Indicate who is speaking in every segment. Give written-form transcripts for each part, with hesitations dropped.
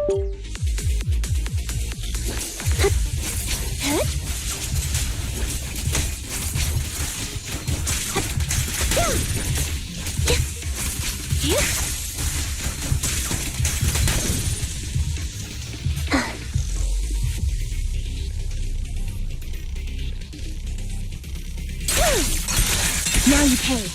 Speaker 1: Now you pay.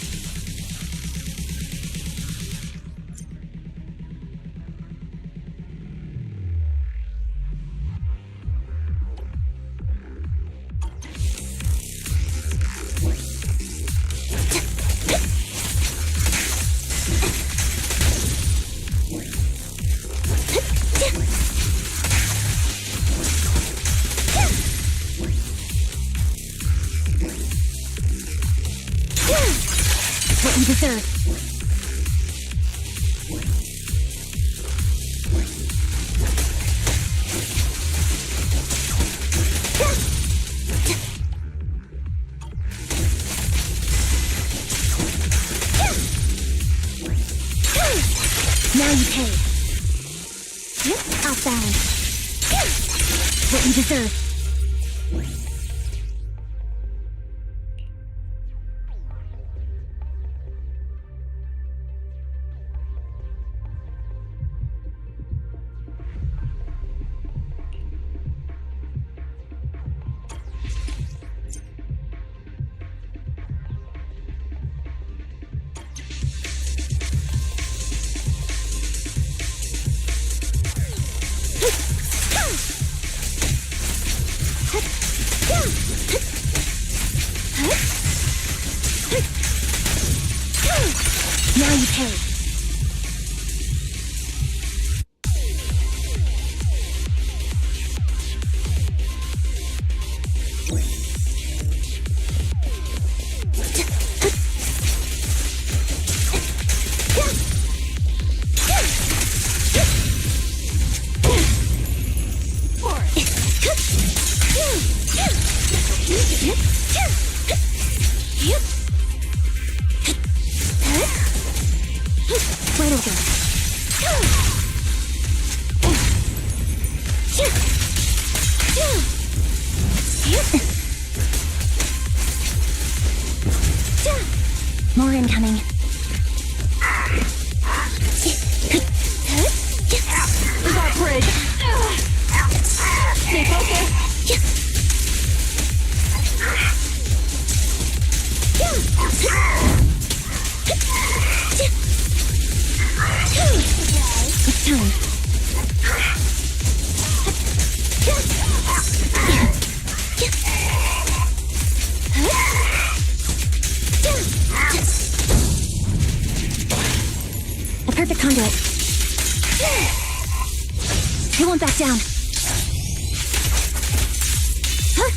Speaker 1: What you deserve. Now you pay. Outbound. What you deserve. Now you pay. Wait over. More incoming.
Speaker 2: We got bridge. Stay focused.
Speaker 1: It's time. A perfect conduit. They won't back down. Huh?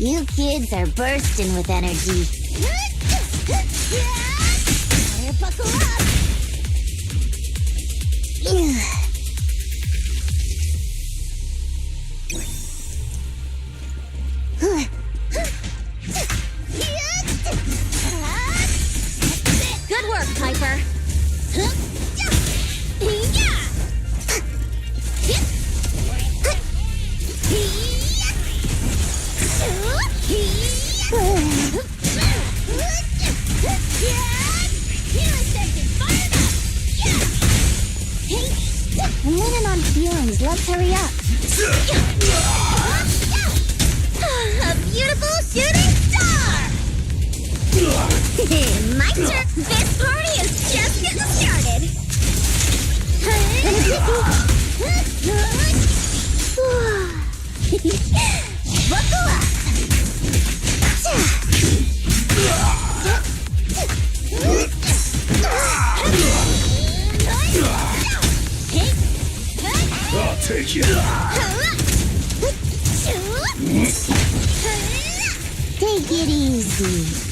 Speaker 3: You kids are bursting with energy. Better buckle up.
Speaker 4: I'll take you.
Speaker 3: Take it easy.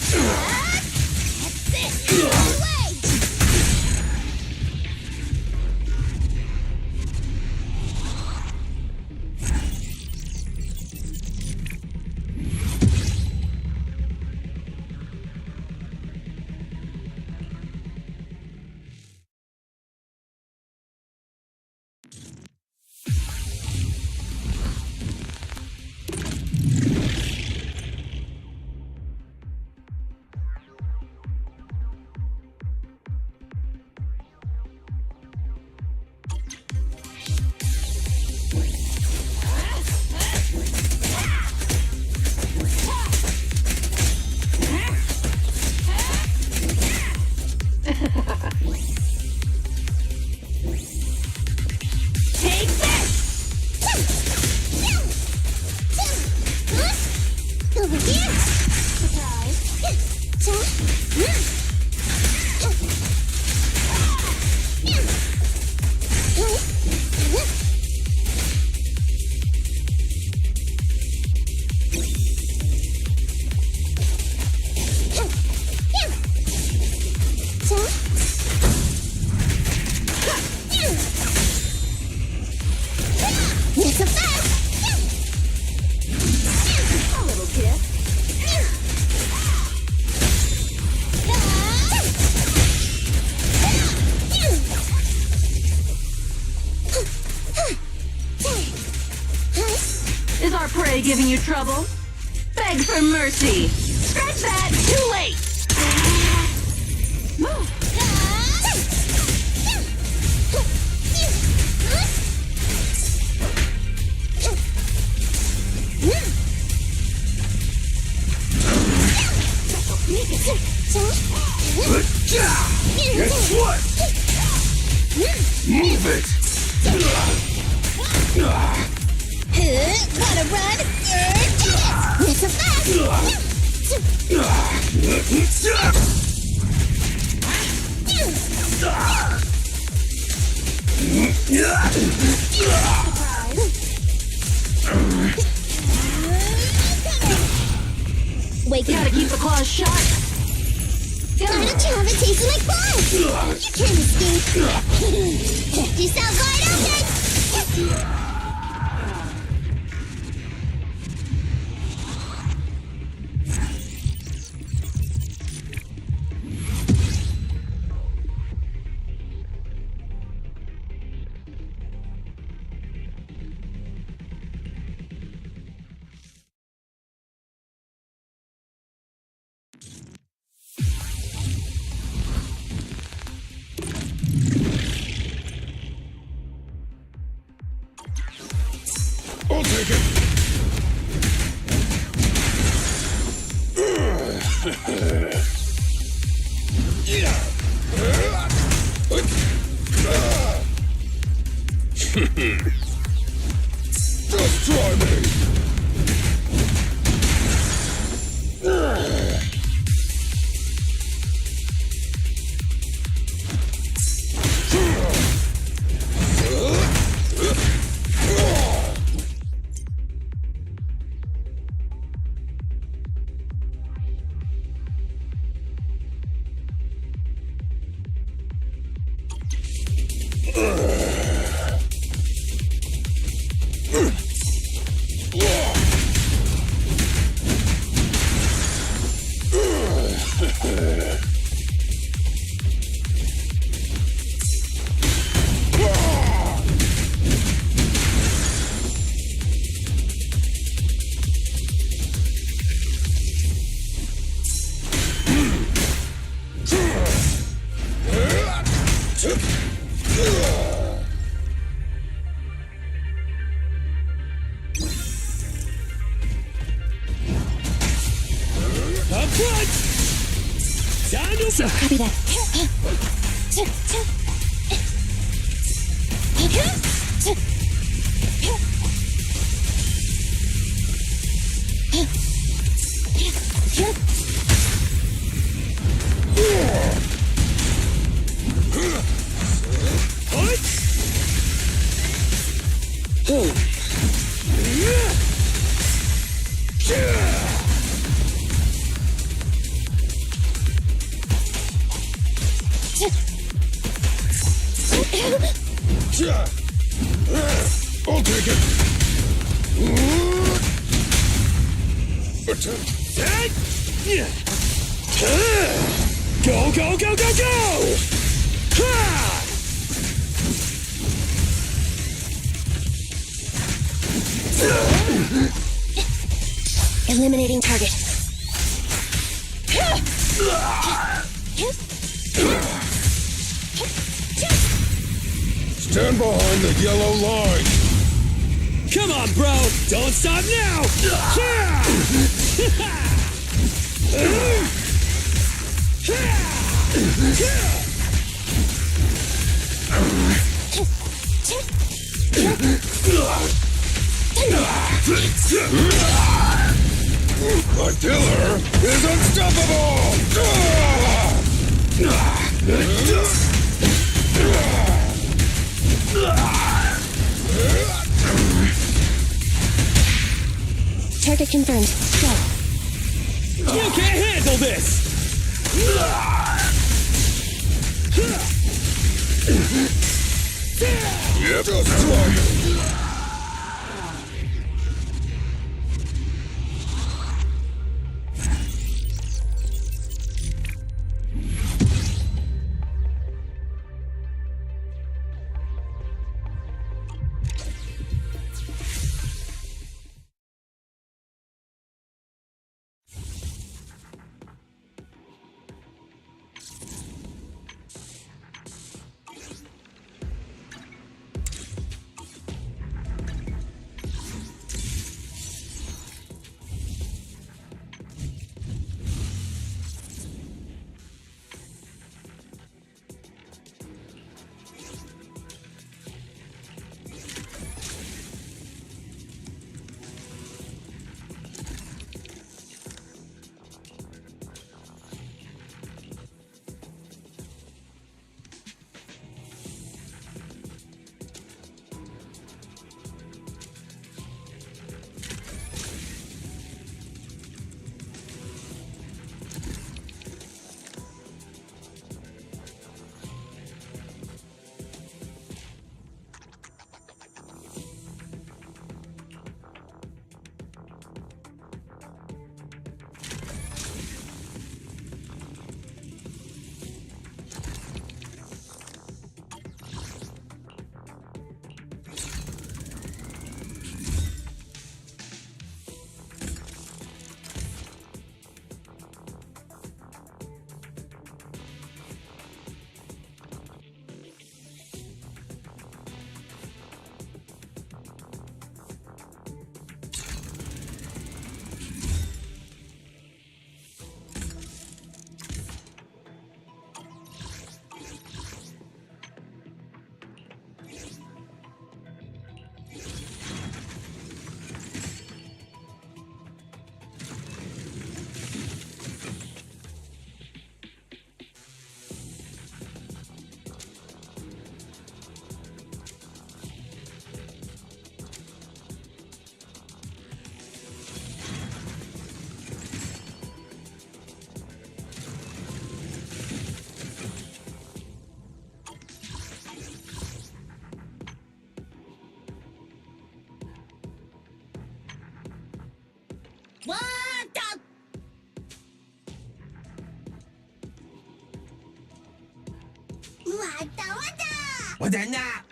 Speaker 2: Take this!
Speaker 3: Over here. It's a fast.
Speaker 2: A little kiss. Is our prey giving you trouble? Beg for mercy. Scratch that. Too late. Move.
Speaker 4: Guess what? Move it.
Speaker 3: Gotta run. It's a fast. Wake
Speaker 2: Gotta
Speaker 3: up.
Speaker 2: keep the claws shut.
Speaker 3: Gotta charm it tasting like blood. You can't escape. You sound wide open.
Speaker 4: I'll take it. Just try me.
Speaker 1: Copy that.
Speaker 4: I'll take it. Attempt. Go, go, go, go, go! Ha!
Speaker 1: Eliminating target.
Speaker 4: Stand behind the yellow line.
Speaker 5: Come on, bro! Don't stop now!
Speaker 4: The killer is unstoppable!
Speaker 1: Target confirmed. Go.
Speaker 5: You can't handle this!
Speaker 4: Yep, destroy it!
Speaker 5: Wadana!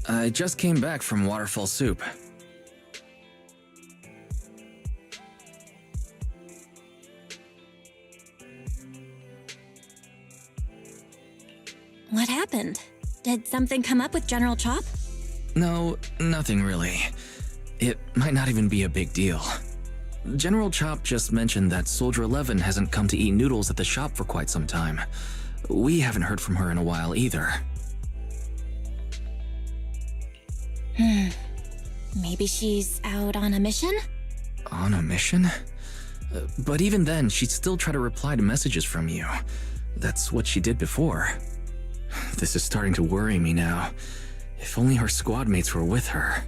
Speaker 6: I just came back from Waterfall Soup.
Speaker 7: What happened? Did something come up with General Chop?
Speaker 6: No, nothing really. It might not even be a big deal. General Chop just mentioned that Soldier 11 hasn't come to eat noodles at the shop for quite some time. We haven't heard from her in a while either.
Speaker 7: Maybe she's out on a mission?
Speaker 6: On a mission? But even then, she'd still try to reply to messages from you. That's what she did before. This is starting to worry me now. If only her squad mates were with her.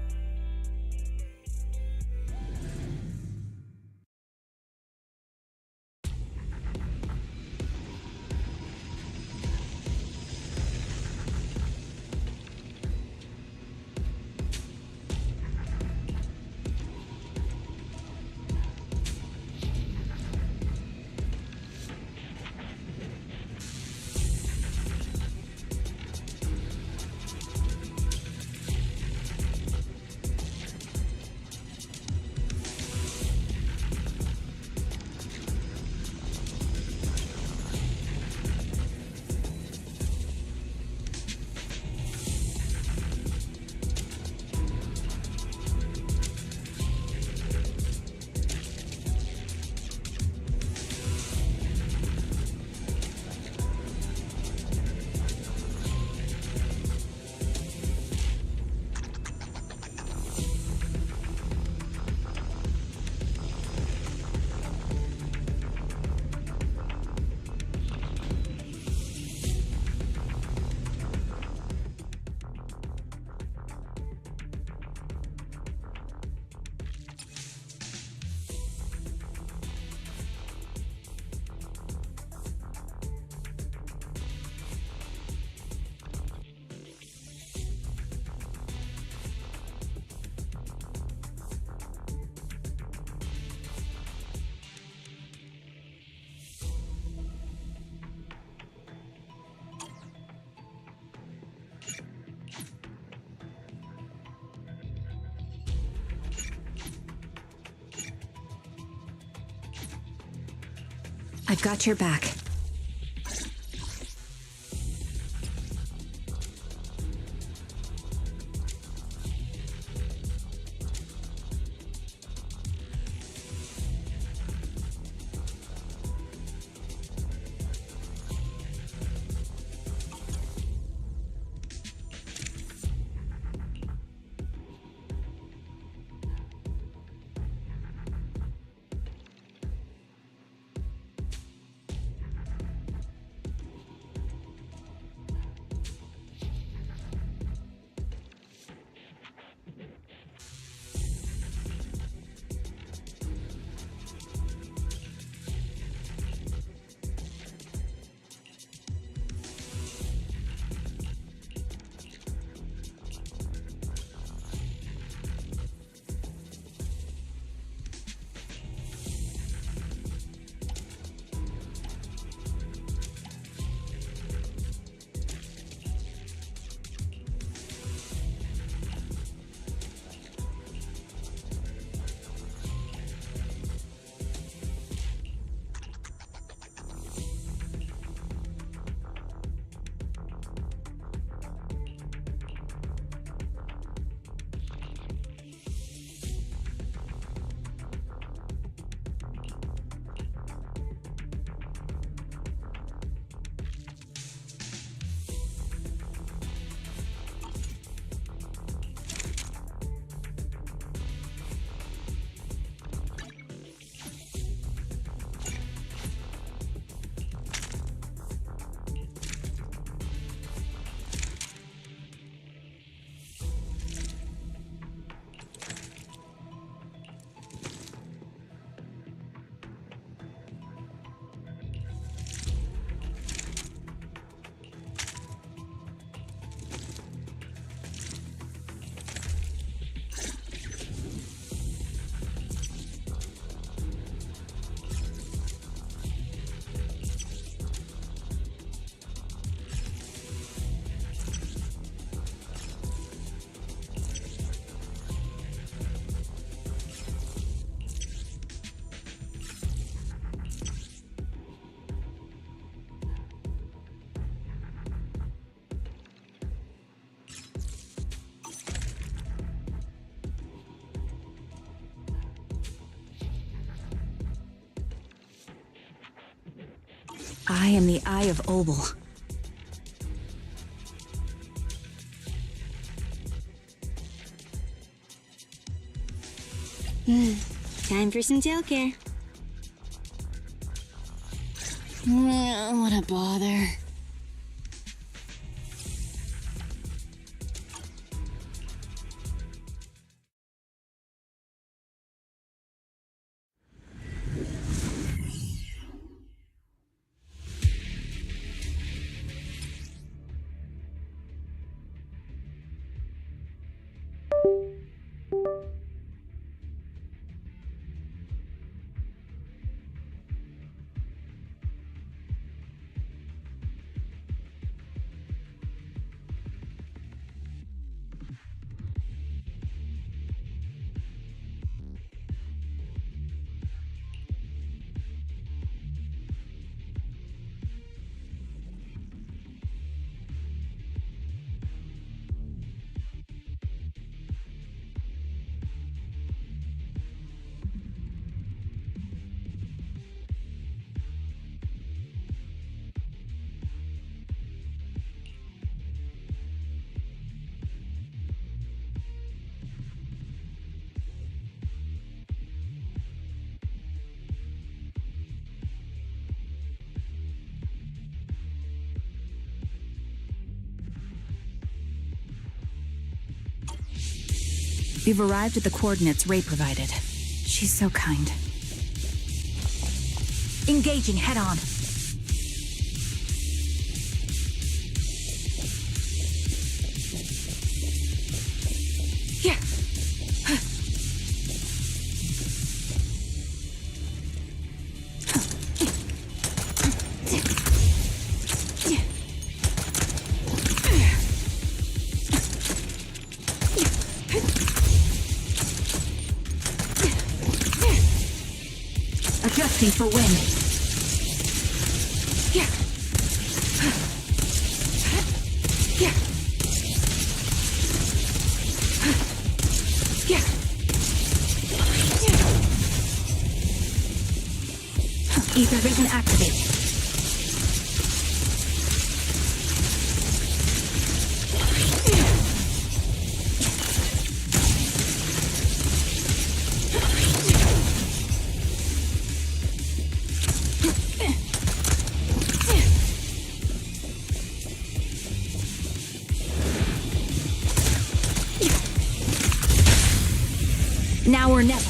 Speaker 7: I've got your back.
Speaker 2: I am the Eye of Obel.
Speaker 3: Time for some tail care. What a bother.
Speaker 2: We've arrived at the coordinates Ray provided. She's so kind. Engaging head-on. Yeah. Adjusting for wind. Yeah. Yeah. Yeah. Ether vision activate. Now or never.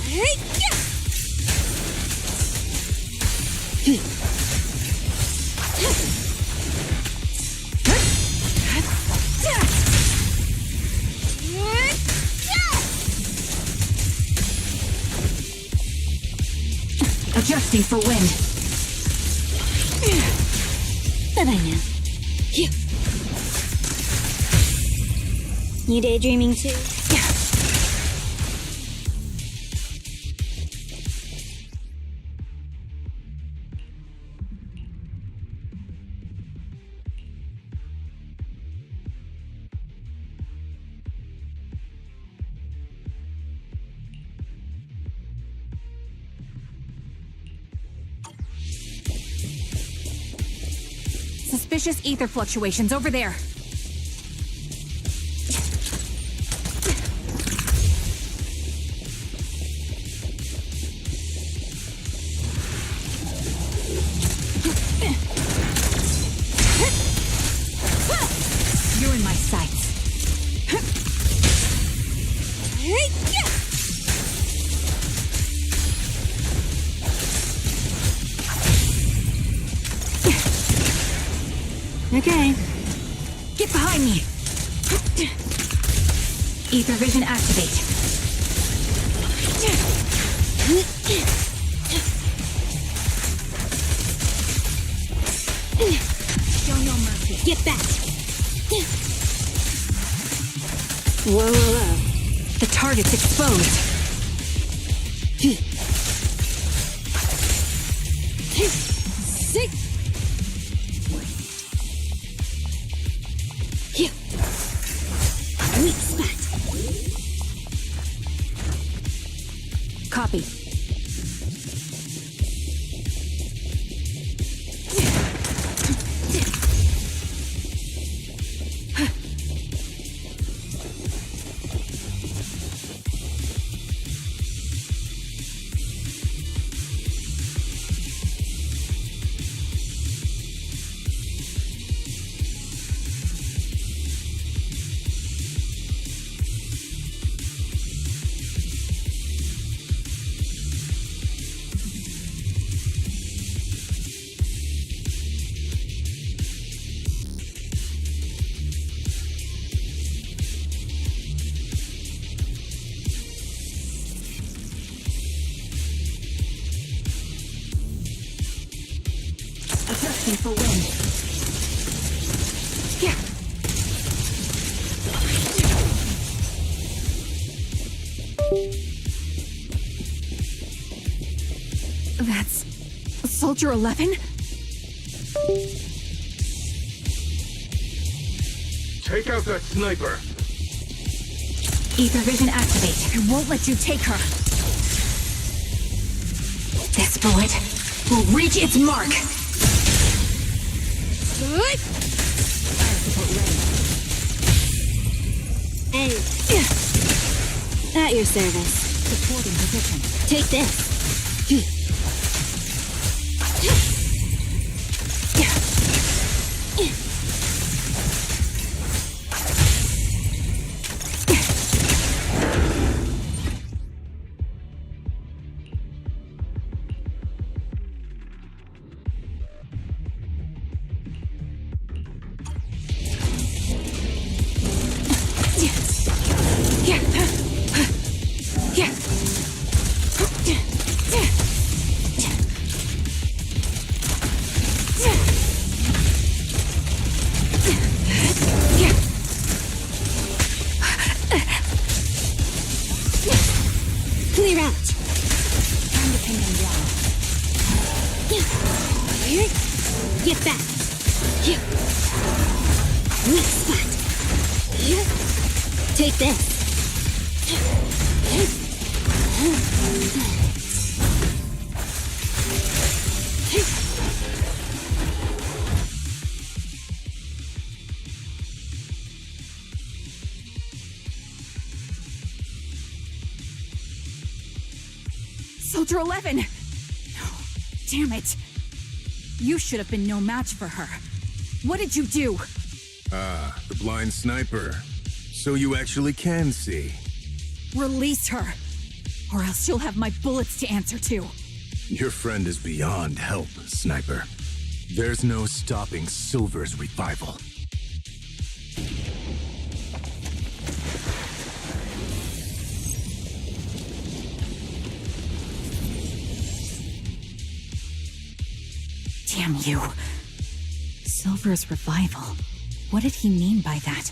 Speaker 2: Adjusting for wind.
Speaker 3: Bye-bye now. You daydreaming too?
Speaker 2: Suspicious ether fluctuations over there. You're in my sights.
Speaker 3: Okay.
Speaker 2: Get behind me! Ether vision activate. Show no mercy.
Speaker 3: Get back. Whoa.
Speaker 2: The target's exposed.
Speaker 3: Sick. Here. Weak spot.
Speaker 2: Copy. Adjusting for wind. Yeah. That's Soldier 11?
Speaker 4: Take out that sniper.
Speaker 2: Ether vision activate. I won't let you take her. This bullet will reach its mark.
Speaker 3: And at your service.
Speaker 2: Supporting position.
Speaker 3: Take this. Clear out.
Speaker 2: Time to pin him down.
Speaker 3: Get back. Weak spot. Take this.
Speaker 2: Soldier 11! Damn it. You should have been no match for her. What did you do?
Speaker 4: Ah, the blind sniper. So you actually can see.
Speaker 2: Release her, or else you'll have my bullets to answer to.
Speaker 4: Your friend is beyond help, Sniper. There's no stopping Silver's revival.
Speaker 2: Damn you. Silver's revival. What did he mean by that?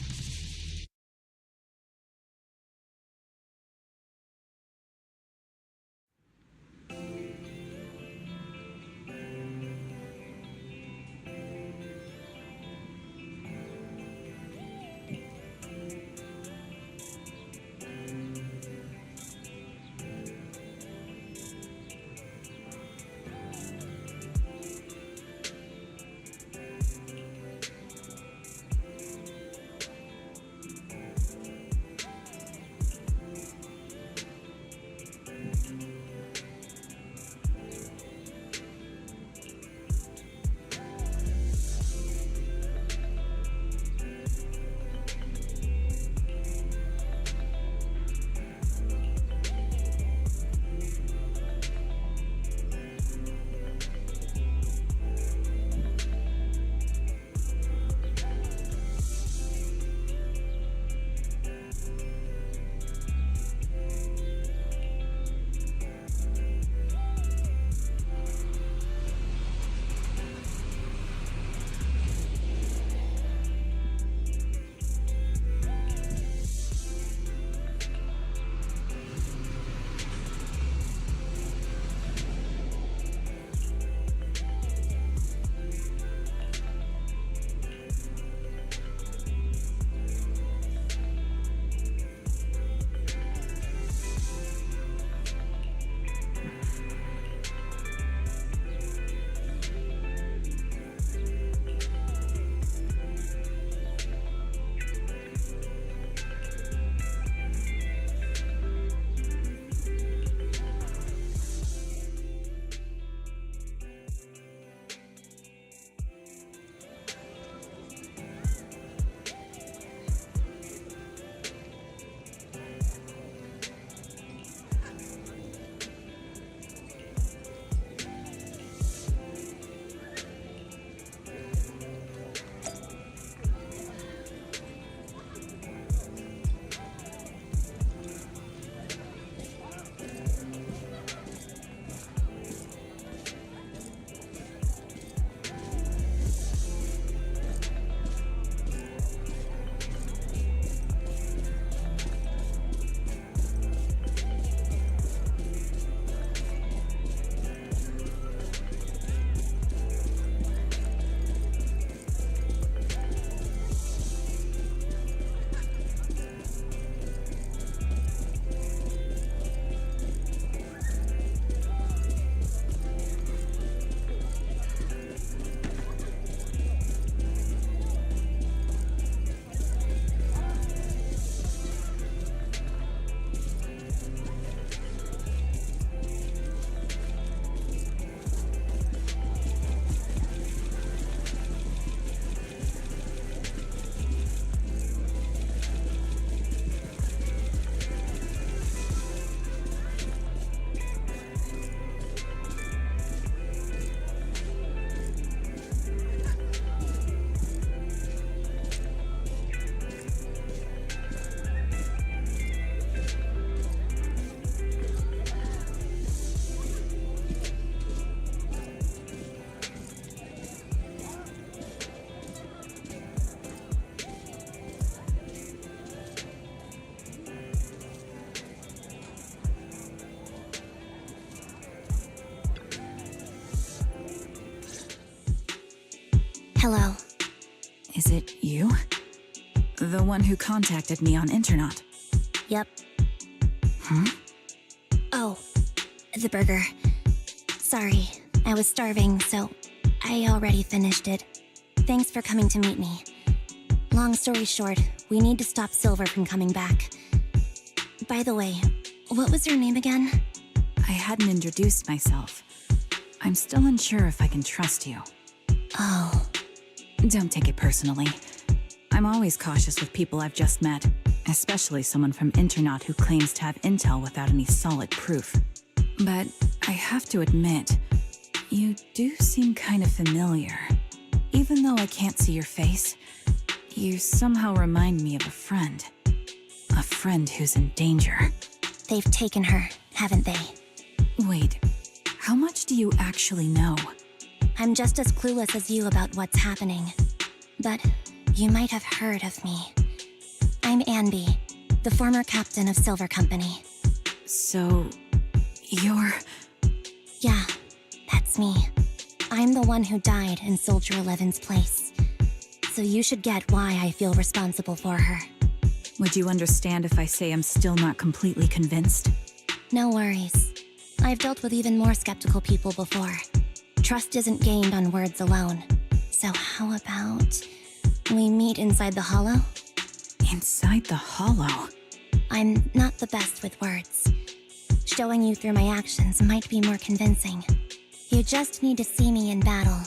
Speaker 3: Hello.
Speaker 2: Is it you? The one who contacted me on internet?
Speaker 3: Yep.
Speaker 2: Huh?
Speaker 3: Oh, the burger. Sorry, I was starving, so I already finished it. Thanks for coming to meet me. Long story short, we need to stop Silver from coming back. By the way, what was your name again?
Speaker 2: I hadn't introduced myself. I'm still unsure if I can trust you.
Speaker 3: Oh.
Speaker 2: Don't take it personally. I'm always cautious with people I've just met, especially someone from internet who claims to have intel without any solid proof. But I have to admit, you do seem kind of familiar. Even though I can't see your face, you somehow remind me of a friend. A friend who's in danger.
Speaker 3: They've taken her, haven't they?
Speaker 2: Wait, how much do you actually know?
Speaker 3: I'm just as clueless as you about what's happening. But you might have heard of me. I'm Anby, the former captain of Silver Company.
Speaker 2: So, you're...
Speaker 3: Yeah, that's me. I'm the one who died in Soldier 11's place. So you should get why I feel responsible for her.
Speaker 2: Would you understand if I say I'm still not completely convinced?
Speaker 3: No worries. I've dealt with even more skeptical people before. Trust isn't gained on words alone. So how about we meet inside the hollow?
Speaker 2: Inside the hollow?
Speaker 3: I'm not the best with words. Showing you through my actions might be more convincing. You just need to see me in battle.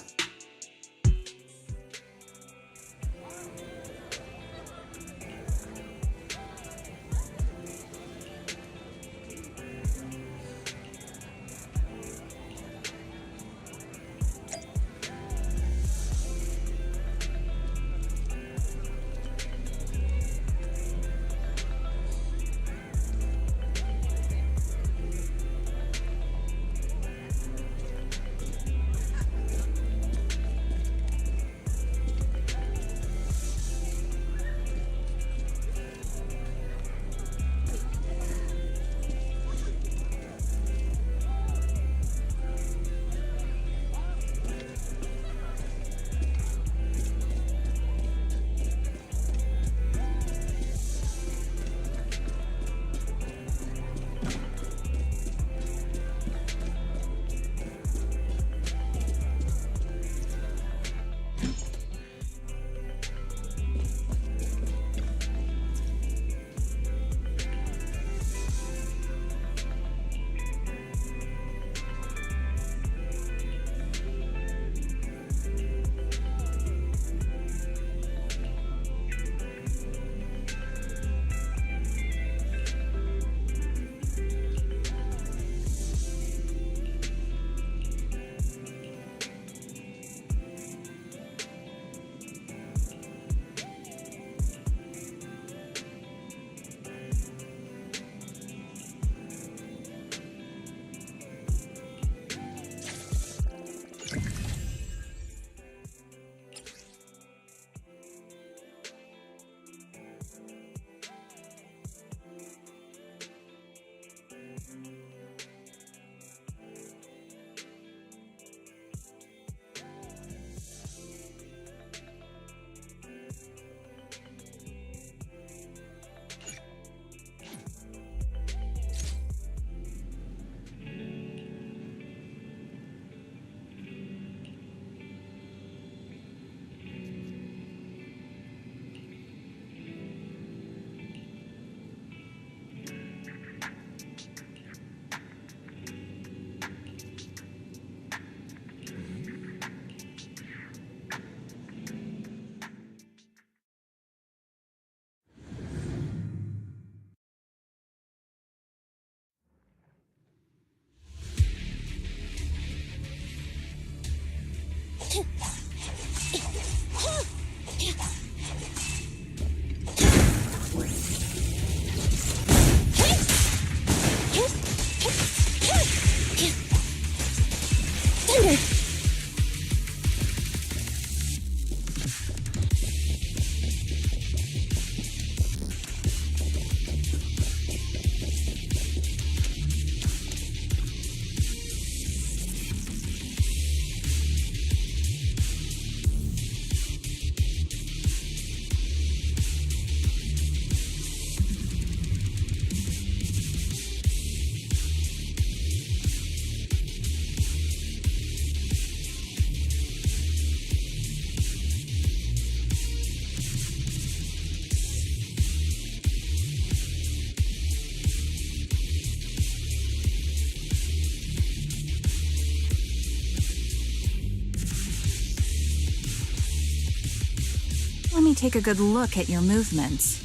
Speaker 2: let me take a good look at your movements.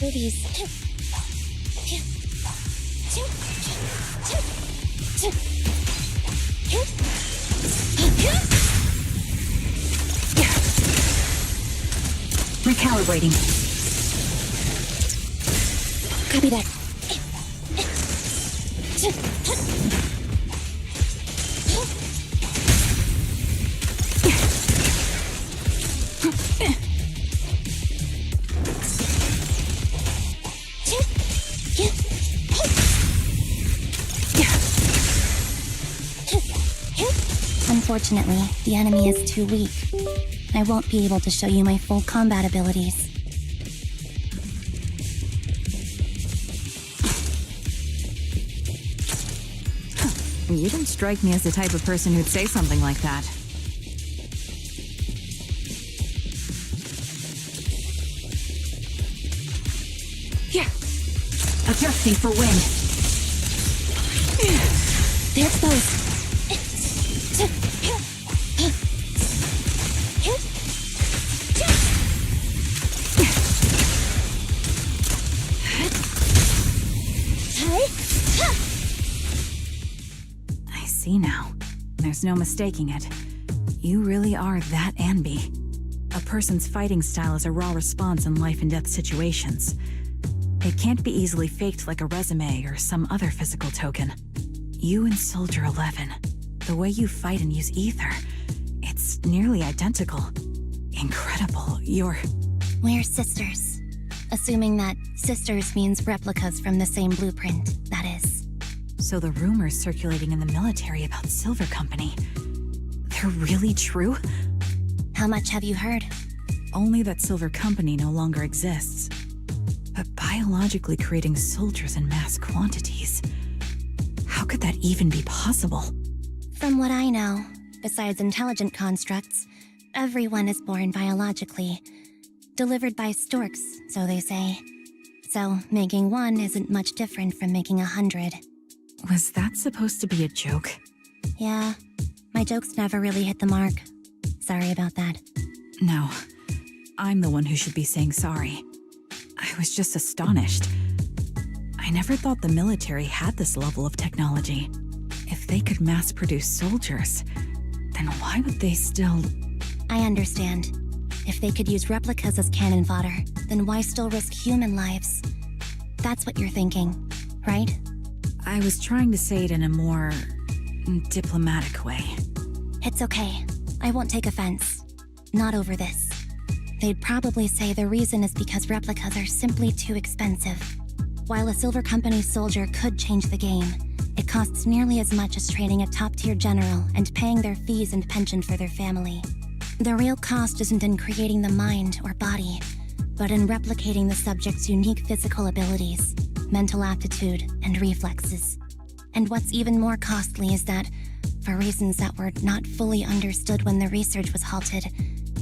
Speaker 3: Movies.
Speaker 2: Recalibrating.
Speaker 1: Copy that.
Speaker 3: Unfortunately, the enemy is too weak. I won't be able to show you my full combat abilities.
Speaker 2: You don't strike me as the type of person who'd say something like that. Yeah. Adjusting for wind.
Speaker 3: They're exposed.
Speaker 2: I see now. There's no mistaking it. You really are that Anby. A person's fighting style is a raw response in life and death situations. It can't be easily faked like a resume or some other physical token. You and Soldier 11, the way you fight and use ether, it's nearly identical. Incredible.
Speaker 3: We're sisters. Assuming that sisters means replicas from the same blueprint, that is.
Speaker 2: So the rumors circulating in the military about Silver Company, they're really true?
Speaker 3: How much have you heard?
Speaker 2: Only that Silver Company no longer exists. But biologically creating soldiers in mass quantities, how could that even be possible?
Speaker 3: From what I know, besides intelligent constructs, everyone is born biologically. Delivered by storks, so they say. So making one isn't much different from making 100.
Speaker 2: Was that supposed to be a joke?
Speaker 3: Yeah, my jokes never really hit the mark. Sorry about that.
Speaker 2: No, I'm the one who should be saying sorry. I was just astonished. I never thought the military had this level of technology. If they could mass produce soldiers, then why would they still...
Speaker 3: I understand. If they could use replicas as cannon fodder, then why still risk human lives? That's what you're thinking, right?
Speaker 2: I was trying to say it in a more diplomatic way.
Speaker 3: It's okay. I won't take offense. Not over this. They'd probably say the reason is because replicas are simply too expensive. While a Silver Company soldier could change the game, it costs nearly as much as training a top-tier general and paying their fees and pension for their family. The real cost isn't in creating the mind or body, but in replicating the subject's unique physical abilities, mental aptitude, and reflexes. And what's even more costly is that, for reasons that were not fully understood when the research was halted,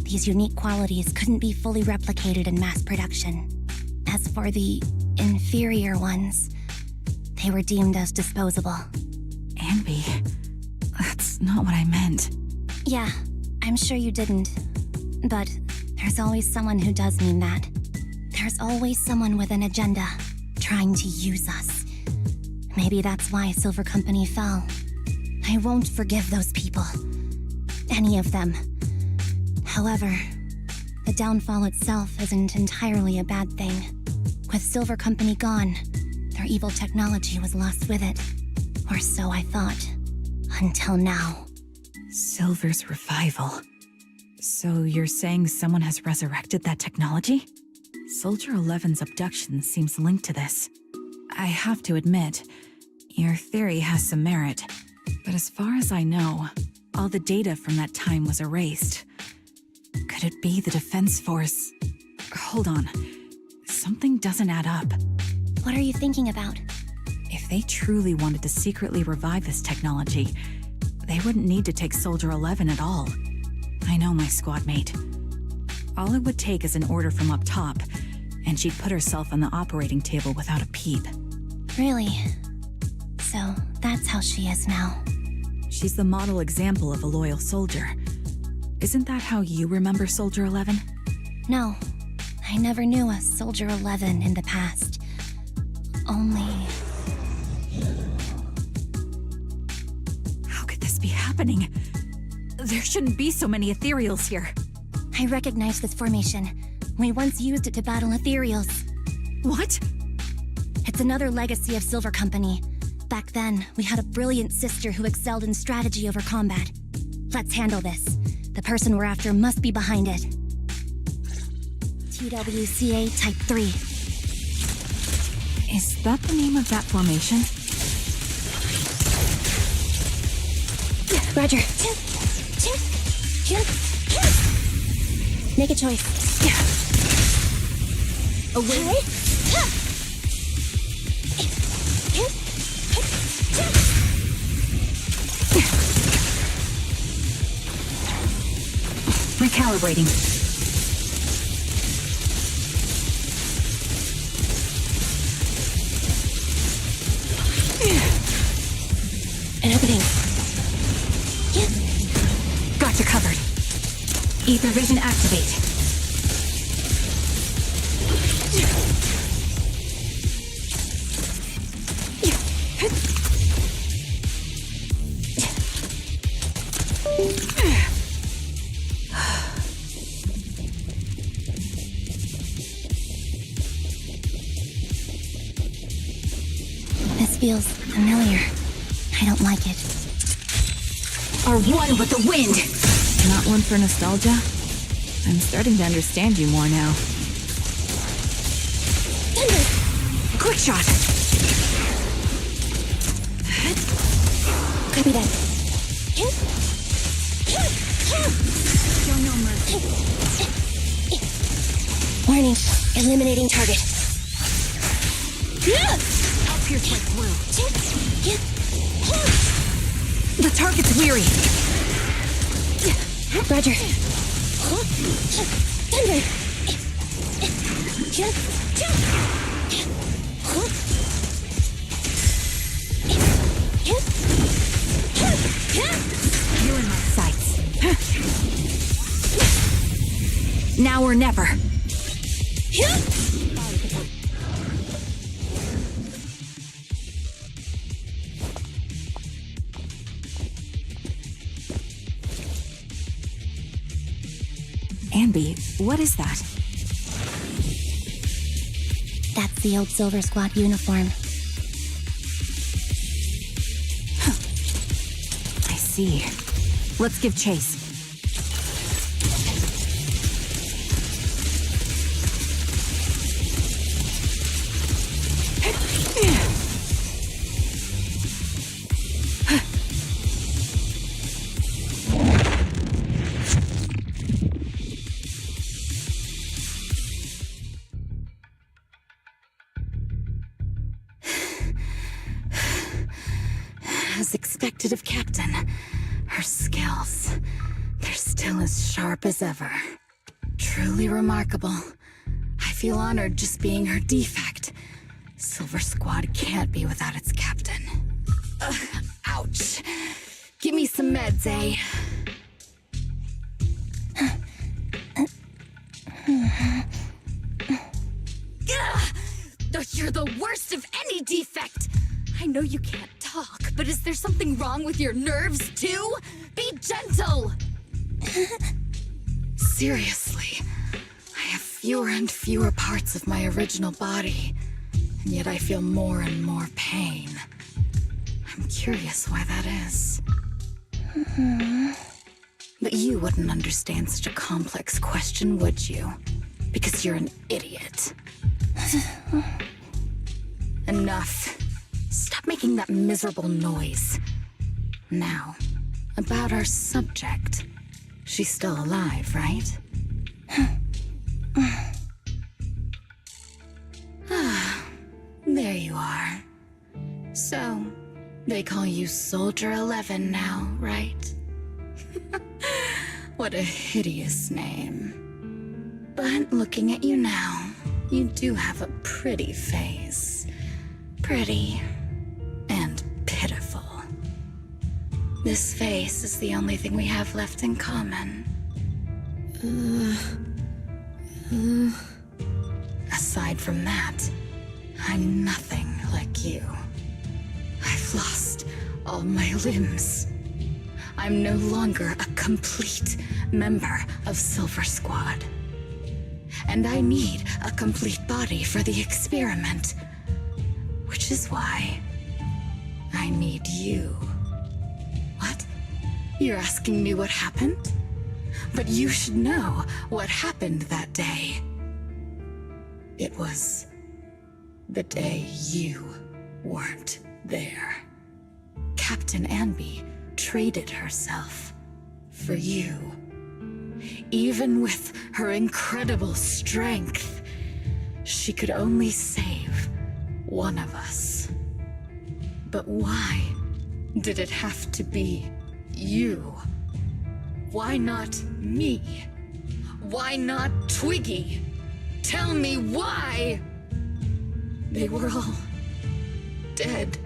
Speaker 3: these unique qualities couldn't be fully replicated in mass production. As for the inferior ones, they were deemed as disposable.
Speaker 2: Anby, that's not what I meant.
Speaker 3: Yeah, I'm sure you didn't. But there's always someone who does mean that. There's always someone with an agenda, trying to use us. Maybe that's why Silver Company fell. I won't forgive those people. Any of them. However, the downfall itself isn't entirely a bad thing. With Silver Company gone, their evil technology was lost with it. Or so I thought. Until now.
Speaker 2: Silver's revival. So you're saying someone has resurrected that technology? Soldier 11's abduction seems linked to this. I have to admit, your theory has some merit. But as far as I know, all the data from that time was erased. Could it be the Defense Force? Hold on. Something doesn't add up.
Speaker 3: What are you thinking about?
Speaker 2: If they truly wanted to secretly revive this technology, they wouldn't need to take Soldier 11 at all. I know my squad mate. All it would take is an order from up top, and she'd put herself on the operating table without a peep.
Speaker 3: Really? So that's how she is now.
Speaker 2: She's the model example of a loyal soldier. Isn't that how you remember Soldier 11?
Speaker 3: No, I never knew a Soldier 11 in the past. Only...
Speaker 2: How could this be happening? There shouldn't be so many ethereals here.
Speaker 3: I recognize this formation. We once used it to battle ethereals.
Speaker 2: What?
Speaker 3: It's another legacy of Silver Company. Back then, we had a brilliant sister who excelled in strategy over combat. Let's handle this. The person we're after must be behind it. TWCA Type 3.
Speaker 2: Is that the name of that formation?
Speaker 3: Roger. Make a choice.
Speaker 2: Away. Recalibrating.
Speaker 3: An opening.
Speaker 2: Got you covered. Ether vision activate.
Speaker 3: This feels familiar. I don't like it.
Speaker 2: Are one with the wind. Not one for nostalgia? I'm starting to understand you more now. Quick shot.
Speaker 3: Copy that.
Speaker 2: Show no mercy.
Speaker 3: Warning. Eliminating target.
Speaker 2: I'll pierce right through. The target's weary.
Speaker 3: Roger. Denver.
Speaker 2: You're in my sights. Now or never. Anby, what is that?
Speaker 3: That's the old Silver Squad uniform.
Speaker 2: I see. Let's give chase. As expected of Captain, her skills, they're still as sharp as ever. Truly remarkable. I feel honored just being her defect. Silver Squad can't be without its captain. Ouch. Give me some meds, eh? You're the worst of any defect! I know you can't talk, but is there something wrong with your nerves, too? Be gentle! Seriously, I have fewer and fewer parts of my original body, and yet I feel more and more pain. I'm curious why that is. But you wouldn't understand such a complex question, would you? Because you're an idiot. Enough. Stop making that miserable noise. Now, about our subject. She's still alive, right? There you are. So, they call you Soldier 11 now, right? What a hideous name. But looking at you now, you do have a pretty face. Pretty and pitiful. This face is the only thing we have left in common. Aside from that, I'm nothing like you. I've lost all my limbs. I'm no longer a complete member of Silver Squad. And I need a complete body for the experiment. Which is why I need you. What? You're asking me what happened? But you should know what happened that day. It was the day you weren't there. Captain Anby traded herself for you. Even with her incredible strength, she could only save one of us. But why did it have to be you? Why not me? Why not Twiggy? Tell me why! They were all dead.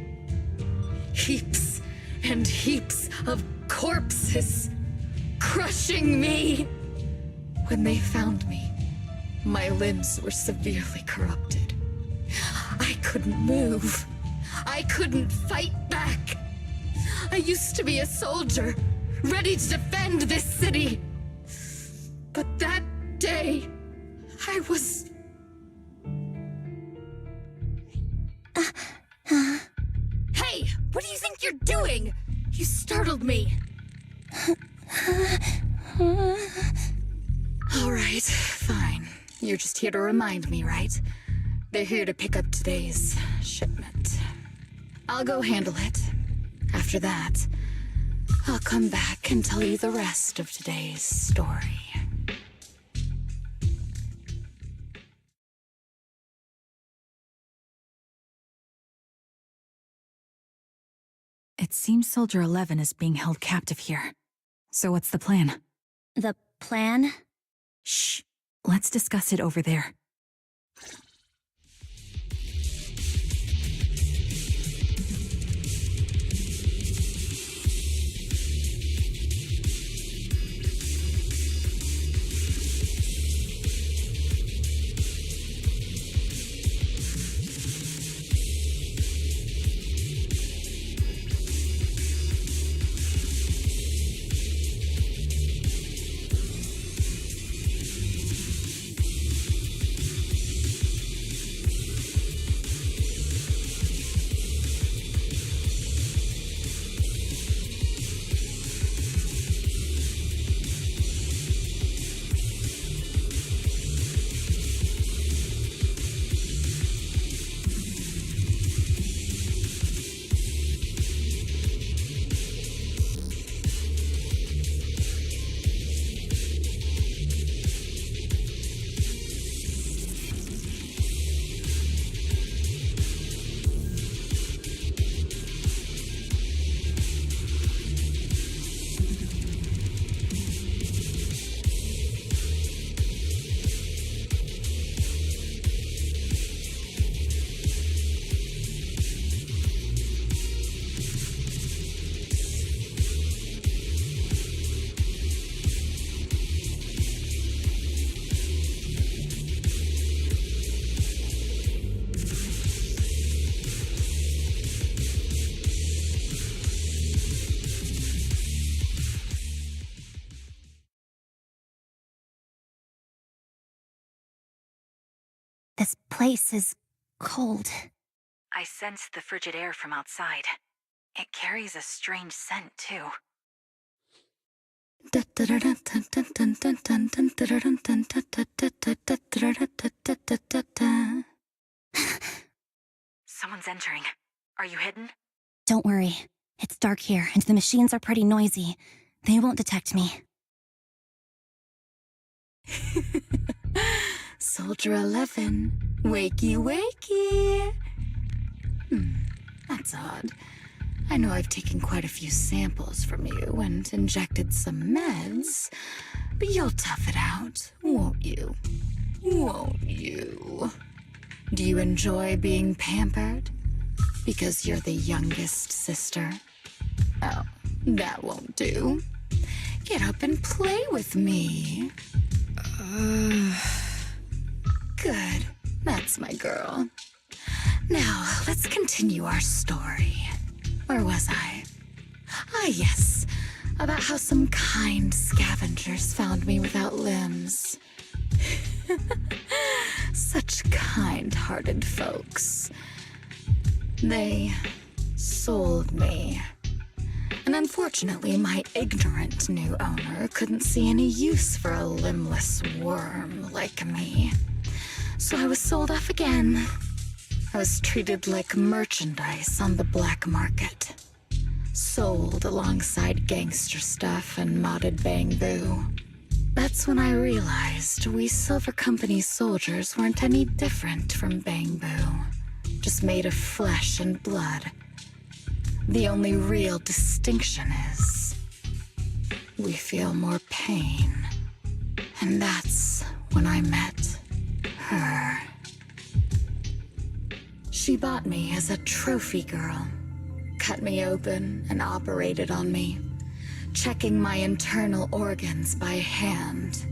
Speaker 2: Heaps and heaps of corpses crushing me. When they found me, my limbs were severely corrupted. I couldn't move. I couldn't fight back. I used to be a soldier, ready to defend this city. But that day, I was... Hey, what do you think you're doing? You startled me. All right, fine. You're just here to remind me, right? They're here to pick up today's shipment. I'll go handle it. After that, I'll come back and tell you the rest of today's story. It seems Soldier 11 is being held captive here. So what's the plan?
Speaker 3: The plan?
Speaker 2: Shh. Let's discuss it over there.
Speaker 3: This place is cold.
Speaker 2: I sensed the frigid air from outside. It carries a strange scent, too. Someone's entering. Are you hidden?
Speaker 3: Don't worry. It's dark here, and the machines are pretty noisy. They won't detect me.
Speaker 2: Soldier 11, wakey wakey. That's odd. I know I've taken quite a few samples from you and injected some meds, but you'll tough it out, won't you? Won't you? Do you enjoy being pampered? Because you're the youngest sister? Oh, that won't do. Get up and play with me. Good. That's my girl. Now, let's continue our story. Where was I? Ah, yes. About how some kind scavengers found me without limbs. Such kind-hearted folks. They sold me. And unfortunately, my ignorant new owner couldn't see any use for a limbless worm like me. So I was sold off again. I was treated like merchandise on the black market. Sold alongside gangster stuff and modded bamboo. That's when I realized we Silver Company soldiers weren't any different from bamboo. Just made of flesh and blood. The only real distinction is we feel more pain. And that's when I met her. She bought me as a trophy girl, cut me open and operated on me, checking my internal organs by hand.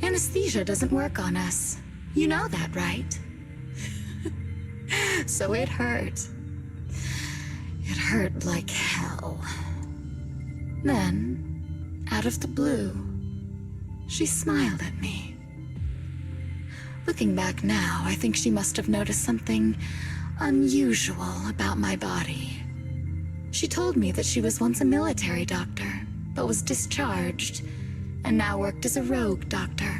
Speaker 2: Anesthesia doesn't work on us. You know that, right? So it hurt. It hurt like hell. Then, out of the blue, she smiled at me. Looking back now, I think she must have noticed something unusual about my body. She told me that she was once a military doctor, but was discharged, and now worked as a rogue doctor.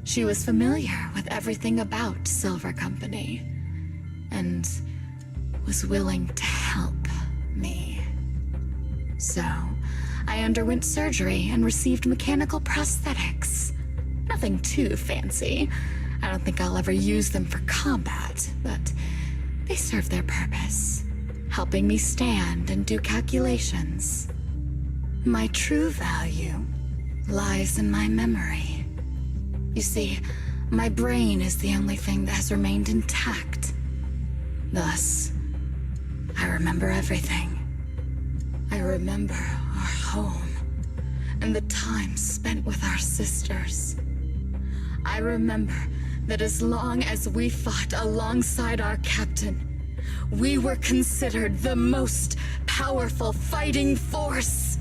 Speaker 2: She was familiar with everything about Silver Company, and was willing to help me. So, I underwent surgery and received mechanical prosthetics. Nothing too fancy. I don't think I'll ever use them for combat, but they serve their purpose, helping me stand and do calculations. My true value lies in my memory. You see, my brain is the only thing that has remained intact. Thus, I remember everything. I remember our home and the time spent with our sisters. I remember that as long as we fought alongside our captain, we were considered the most powerful fighting force.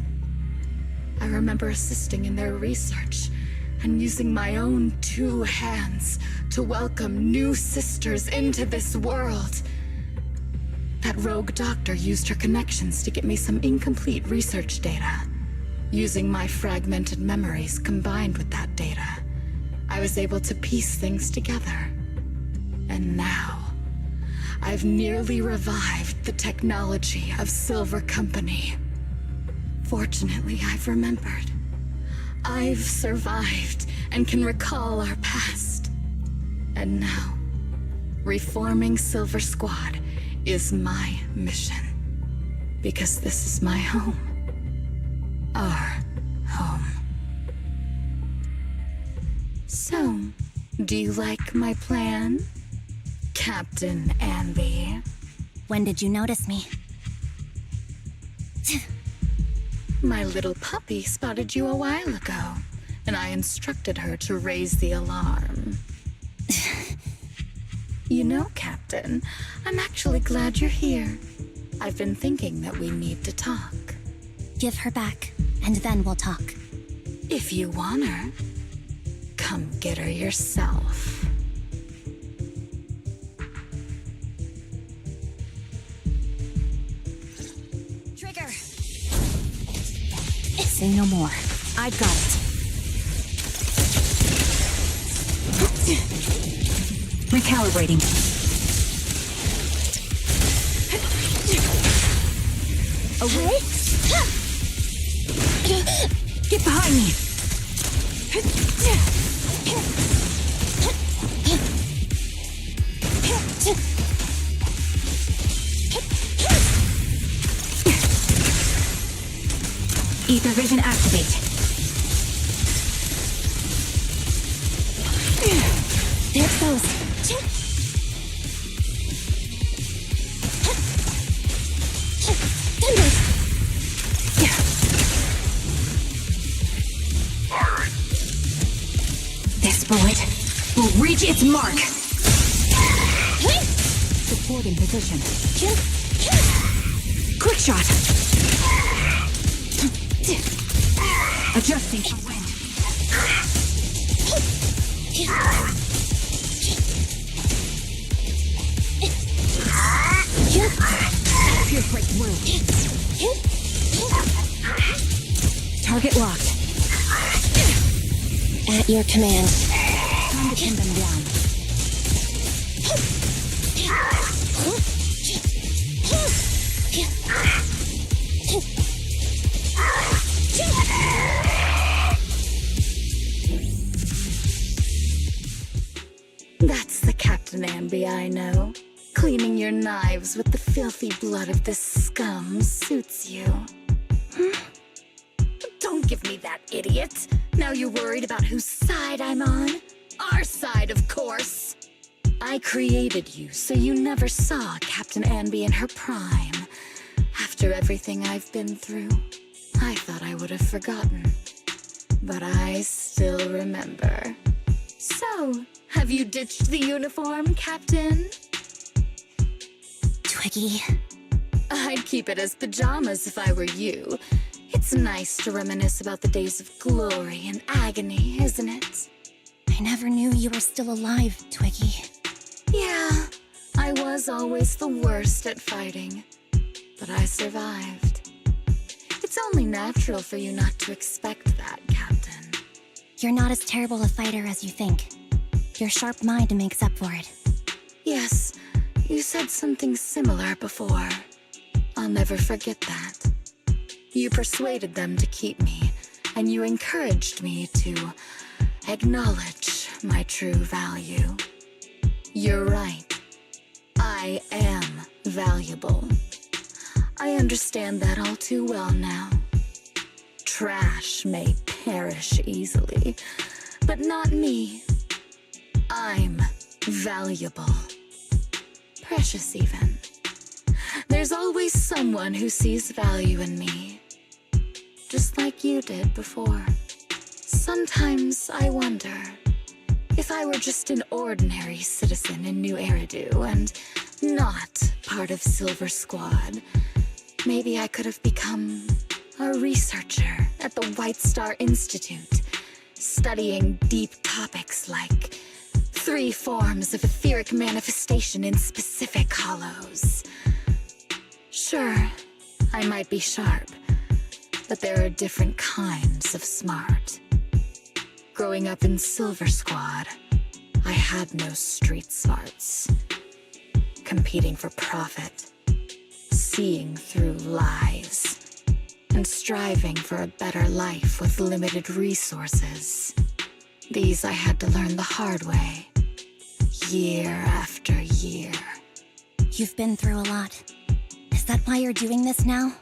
Speaker 2: I remember assisting in their research and using my own 2 hands to welcome new sisters into this world. That rogue doctor used her connections to get me some incomplete research data. Using my fragmented memories combined with that data, I was able to piece things together. And now, I've nearly revived the technology of Silver Company. Fortunately, I've remembered. I've survived and can recall our past. And now, reforming Silver Squad is my mission. Because this is my home. Our home. So, do you like my plan, Captain Anby?
Speaker 3: When did you notice me?
Speaker 2: My little puppy spotted you a while ago, and I instructed her to raise the alarm. You know, Captain, I'm actually glad you're here. I've been thinking that we need to talk.
Speaker 3: Give her back, and then we'll talk.
Speaker 2: If you want her, come get her yourself.
Speaker 3: Trigger!
Speaker 7: Say no more. I've got it. Recalibrating. Away? Get behind me! Ether vision activate.
Speaker 3: There it goes. Thunder!
Speaker 7: Reach its mark. Support in position. Quick shot. Adjusting for wind. Pierce right through. Target locked.
Speaker 3: At your command.
Speaker 7: Time to pin them down.
Speaker 2: That's the Captain Anby I know. Cleaning your knives with the filthy blood of this scum suits you. Don't give me that, idiot. Now you're worried about whose side I'm on? Our side, of course. I created you so you never saw Captain Anby in her prime. After everything I've been through, I thought I would have forgotten. But I still remember. So, have you ditched the uniform, Captain?
Speaker 3: Twiggy.
Speaker 2: I'd keep it as pajamas if I were you. It's nice to reminisce about the days of glory and agony, isn't it?
Speaker 3: I never knew you were still alive, Twiggy.
Speaker 2: Yeah, I was always the worst at fighting. But I survived. It's only natural for you not to expect that, Captain.
Speaker 3: You're not as terrible a fighter as you think. Your sharp mind makes up for it.
Speaker 2: Yes, you said something similar before. I'll never forget that. You persuaded them to keep me, and you encouraged me to acknowledge my true value. You're right. I am valuable. I understand that all too well now. Trash may perish easily, but not me. I'm valuable. Precious even. There's always someone who sees value in me, just like you did before. Sometimes I wonder if I were just an ordinary citizen in New Eridu and not part of Silver Squad, maybe I could have become a researcher at the White Star Institute, studying deep topics like 3 forms of etheric manifestation in specific hollows. Sure, I might be sharp, but there are different kinds of smart. Growing up in Silver Squad, I had no street smarts. Competing for profit, seeing through lies, and striving for a better life with limited resources. These I had to learn the hard way, year after year.
Speaker 3: You've been through a lot. Is that why you're doing this now?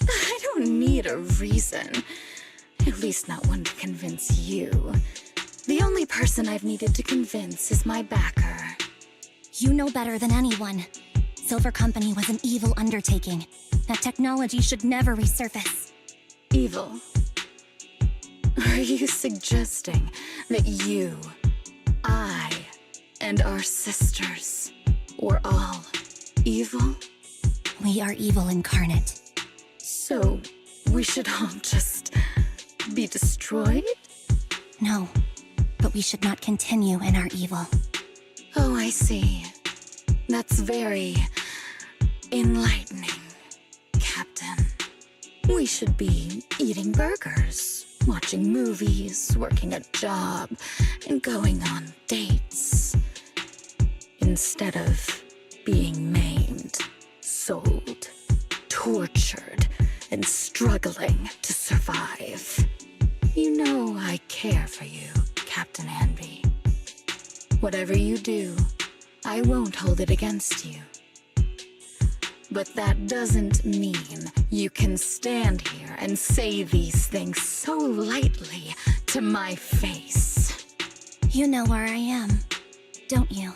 Speaker 2: I don't need a reason. At least not one to convince you. The only person I've needed to convince is my backer.
Speaker 3: You know better than anyone. Silver Company was an evil undertaking. That technology should never resurface.
Speaker 2: Evil? Are you suggesting that you, I, and our sisters were all evil?
Speaker 3: We are evil incarnate.
Speaker 2: So, we should all just be destroyed?
Speaker 3: No, but we should not continue in our evil.
Speaker 2: Oh, I see. That's very enlightening, Captain. We should be eating burgers, watching movies, working a job, and going on dates. Instead of being maimed, sold, tortured, and struggling to survive. You know I care for you, Captain Anby. Whatever you do, I won't hold it against you. But that doesn't mean you can stand here and say these things so lightly to my face.
Speaker 3: You know where I am, don't you?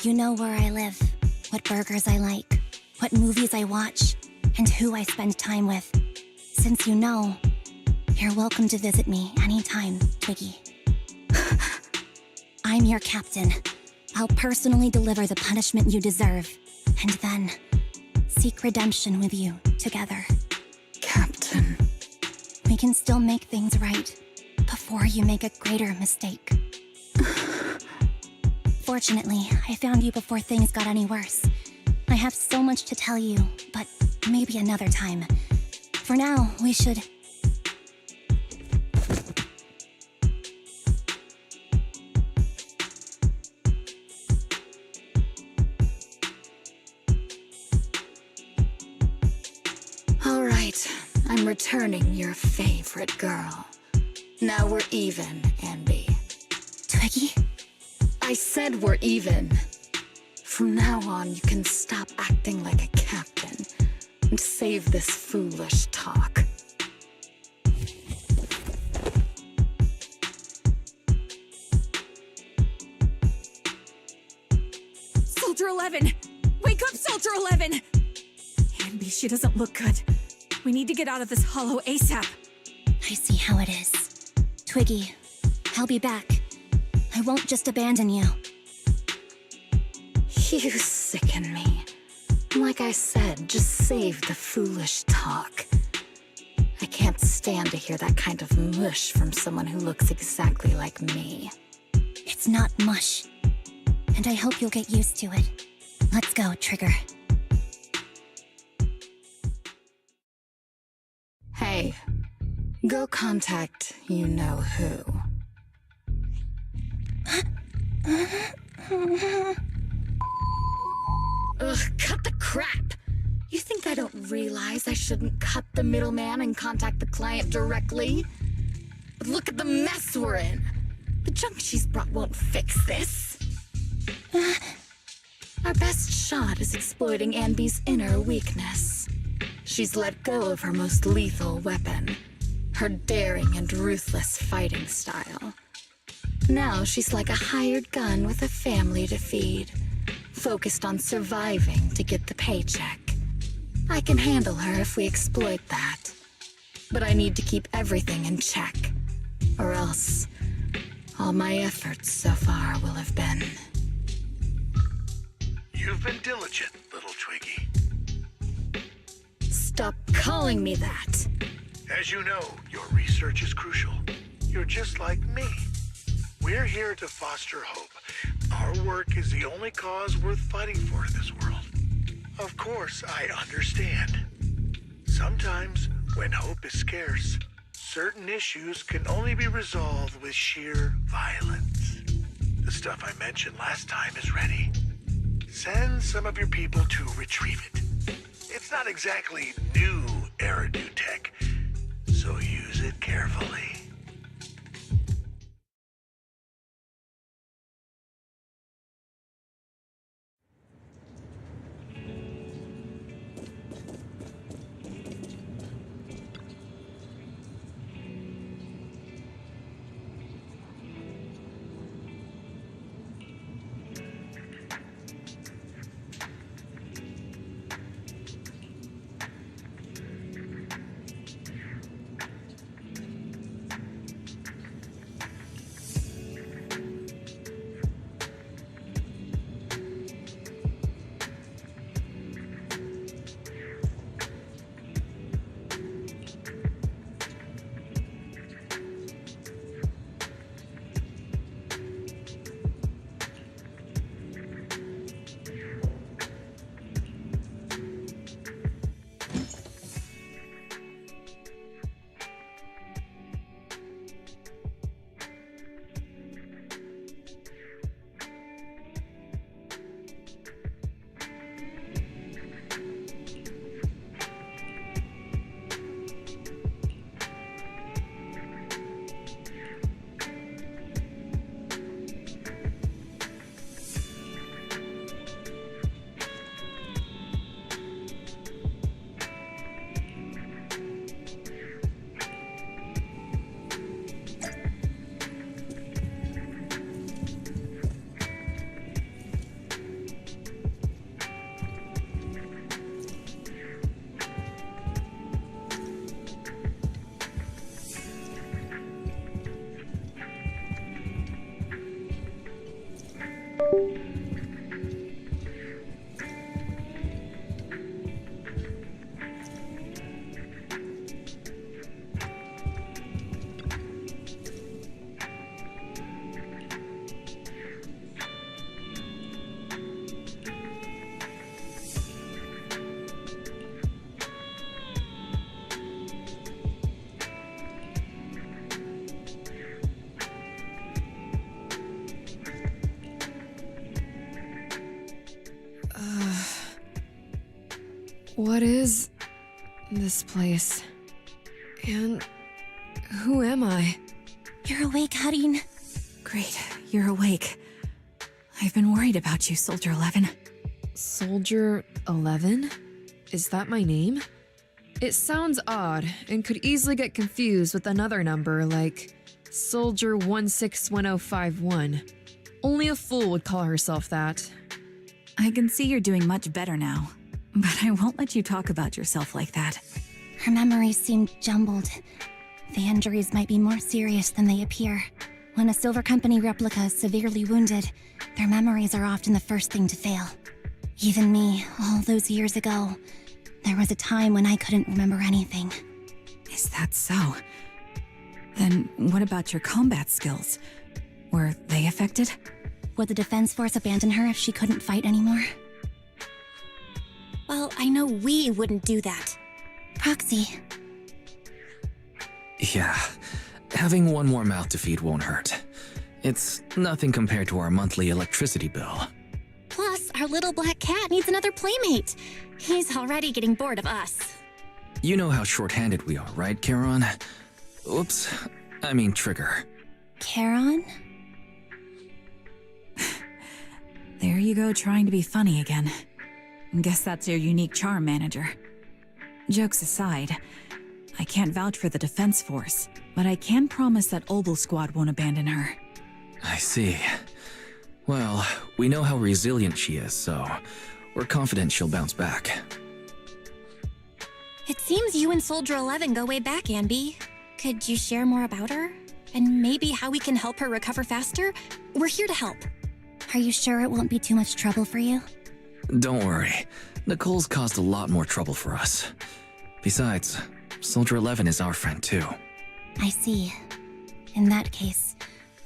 Speaker 3: You know where I live, what burgers I like, what movies I watch, and who I spend time with. Since you know, you're welcome to visit me anytime, Twiggy. I'm your captain. I'll personally deliver the punishment you deserve, and then seek redemption with you together.
Speaker 2: Captain.
Speaker 3: We can still make things right before you make a greater mistake. Fortunately, I found you before things got any worse. I have so much to tell you, but maybe another time. For now, we should...
Speaker 2: All right, I'm returning your favorite girl. Now we're even, Anby.
Speaker 3: Twiggy?
Speaker 2: I said we're even. From now on, you can stop acting like a captain and save this foolish talk.
Speaker 7: Soldier 11! Wake up, Soldier 11! Anby, she doesn't look good. We need to get out of this hollow ASAP.
Speaker 3: I see how it is. Twiggy, I'll be back. I won't just abandon you.
Speaker 2: You sicken me. Like I said, just save the foolish talk. I can't stand to hear that kind of mush from someone who looks exactly like me.
Speaker 3: It's not mush. And I hope you'll get used to it. Let's go, Trigger.
Speaker 2: Hey, go contact you-know-who. Ugh, cut the crap! You think I don't realize I shouldn't cut the middleman and contact the client directly? But look at the mess we're in! The junk she's brought won't fix this. Our best shot is exploiting Anby's inner weakness. She's let go of her most lethal weapon, her daring and ruthless fighting style. Now she's like a hired gun with a family to feed, focused on surviving to get the paycheck. I can handle her if we exploit that. But I need to keep everything in check, or else all my efforts so far will have been...
Speaker 4: You've been diligent, little Twiggy.
Speaker 2: Stop calling me that!
Speaker 4: As you know, your research is crucial. You're just like me. We're here to foster hope. Our work is the only cause worth fighting for in this world. Of course, I understand. Sometimes, when hope is scarce, certain issues can only be resolved with sheer violence. The stuff I mentioned last time is ready. Send some of your people to retrieve it. It's not exactly new Eridu tech, so use it carefully.
Speaker 8: What is this place? And who am I?
Speaker 3: You're awake, Harin.
Speaker 2: Great, you're awake. I've been worried about you, Soldier 11.
Speaker 8: Soldier 11? Is that my name? It sounds odd and could easily get confused with another number like Soldier 161051. Only a fool would call herself that.
Speaker 2: I can see you're doing much better now, but I won't let you talk about yourself like that.
Speaker 3: Her memories seem jumbled. The injuries might be more serious than they appear. When a Silver Company replica is severely wounded, their memories are often the first thing to fail. Even me, all those years ago, there was a time when I couldn't remember anything.
Speaker 2: Is that so? Then what about your combat skills? Were they affected?
Speaker 3: Would the Defense Force abandon her if she couldn't fight anymore? Well, I know we wouldn't do that. Proxy.
Speaker 6: Yeah, having one more mouth to feed won't hurt. It's nothing compared to our monthly electricity bill.
Speaker 3: Plus, our little black cat needs another playmate. He's already getting bored of us.
Speaker 6: You know how short-handed we are, right, Charon? Oops, I mean Trigger.
Speaker 3: Charon?
Speaker 2: There you go, trying to be funny again. Guess that's your unique charm, manager. Jokes aside, I can't vouch for the Defense Force, but I can promise that Obel Squad won't abandon her.
Speaker 6: I see. Well, we know how resilient she is, so we're confident she'll bounce back.
Speaker 3: It seems you and Soldier 11 go way back, Anby. Could you share more about her? And maybe how we can help her recover faster? We're here to help. Are you sure it won't be too much trouble for you?
Speaker 6: Don't worry. Nicole's caused a lot more trouble for us. Besides, Soldier 11 is our friend too.
Speaker 3: I see. In that case,